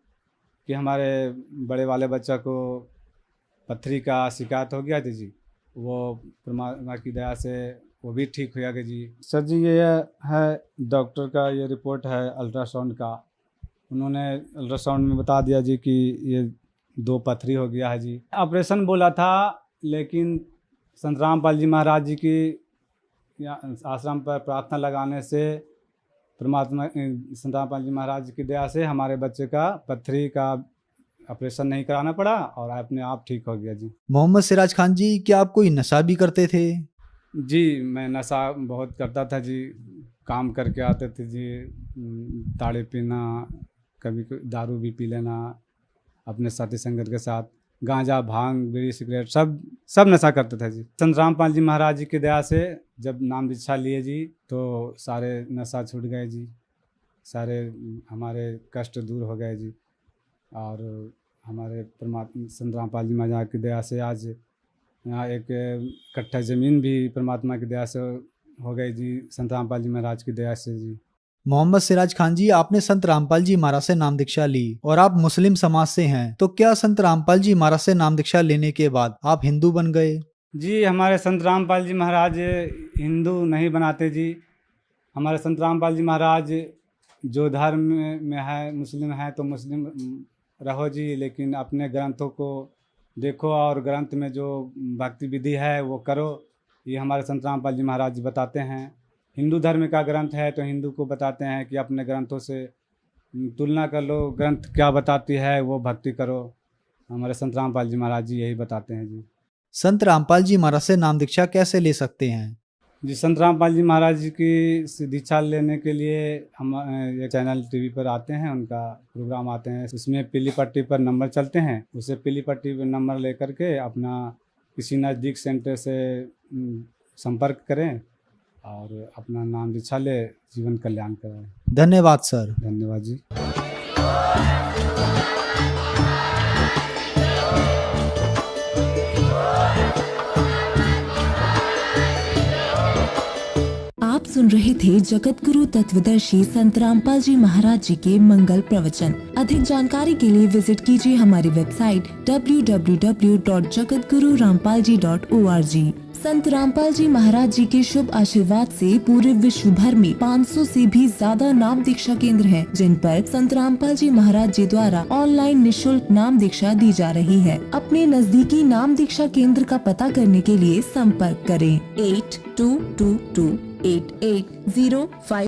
कि हमारे बड़े वाले बच्चा को पथरी का शिकायत हो गया थी जी, वो परमात्मा की दया से वो भी ठीक हो गया जी। सर जी ये है डॉक्टर का, ये रिपोर्ट है अल्ट्रासाउंड का। उन्होंने अल्ट्रासाउंड में बता दिया जी कि ये 2 पथरी हो गया है जी। ऑपरेशन बोला था, लेकिन संत रामपाल जी महाराज जी की आश्रम पर प्रार्थना लगाने से परमात्मा संत रामपाल जी महाराज की दया से हमारे बच्चे का पथरी का ऑपरेशन नहीं कराना पड़ा और अपने आप ठीक हो गया जी। मोहम्मद सिराज खान जी, क्या आप कोई नशा भी करते थे? जी मैं नशा बहुत करता था जी। काम करके आते थे जी, ताड़े पीना, कभी दारू भी पी लेना अपने साथी संगत के साथ, गांजा भांग बीड़ी सिगरेट सब नशा करते थे जी। संत रामपाल जी महाराज जी की दया से जब नाम दीक्षा लिए जी तो सारे नशा छूट गए जी, सारे हमारे कष्ट दूर हो गए जी। और हमारे परमात्मा संत रामपाल जी महाराज की दया से आज यहाँ एक कट्ठा ज़मीन भी परमात्मा की दया से हो गई जी, संत रामपाल जी महाराज की दया से जी। मोहम्मद सिराज खान जी, आपने संत रामपाल जी महाराज से नाम दीक्षा ली और आप मुस्लिम समाज से हैं, तो क्या संत रामपाल जी महाराज से नाम दीक्षा लेने के बाद आप हिंदू बन गए? जी हमारे संत रामपाल जी महाराज हिंदू नहीं बनाते जी। हमारे संत रामपाल जी महाराज जो धर्म में है, मुस्लिम है तो मुस्लिम रहो जी, लेकिन अपने ग्रंथों को देखो और ग्रंथ में जो भक्ति विधि है वो करो, ये हमारे संत रामपाल जी महाराज बताते हैं। हिंदू धर्म का ग्रंथ है तो हिंदू को बताते हैं कि अपने ग्रंथों से तुलना कर लो, ग्रंथ क्या बताती है वो भक्ति करो। हमारे संत रामपाल जी महाराज जी यही बताते हैं जी। संत रामपाल जी महाराज से नाम दीक्षा कैसे ले सकते हैं? जी संत रामपाल जी महाराज जी की दीक्षा लेने के लिए हम एक चैनल टीवी पर आते हैं, उनका प्रोग्राम आते हैं, उसमें पीली पट्टी पर नंबर चलते हैं, उसे पीली पट्टी पर नंबर लेकर के अपना किसी नज़दीक सेंटर से संपर्क करें और अपना नाम दीक्षा ले, जीवन कल्याण करें। धन्यवाद सर। धन्यवाद जी। आप सुन रहे थे जगत गुरु तत्वदर्शी संत रामपाल जी महाराज जी के मंगल प्रवचन। अधिक जानकारी के लिए विजिट कीजिए हमारी वेबसाइट www.jagatgururampalji.org। संत रामपाल जी महाराज जी के शुभ आशीर्वाद से पूरे विश्व भर में 500 से भी ज्यादा नाम दीक्षा केंद्र हैं, जिन पर संत रामपाल जी महाराज जी द्वारा ऑनलाइन निशुल्क नाम दीक्षा दी जा रही है। अपने नजदीकी नाम दीक्षा केंद्र का पता करने के लिए संपर्क करें 82228805।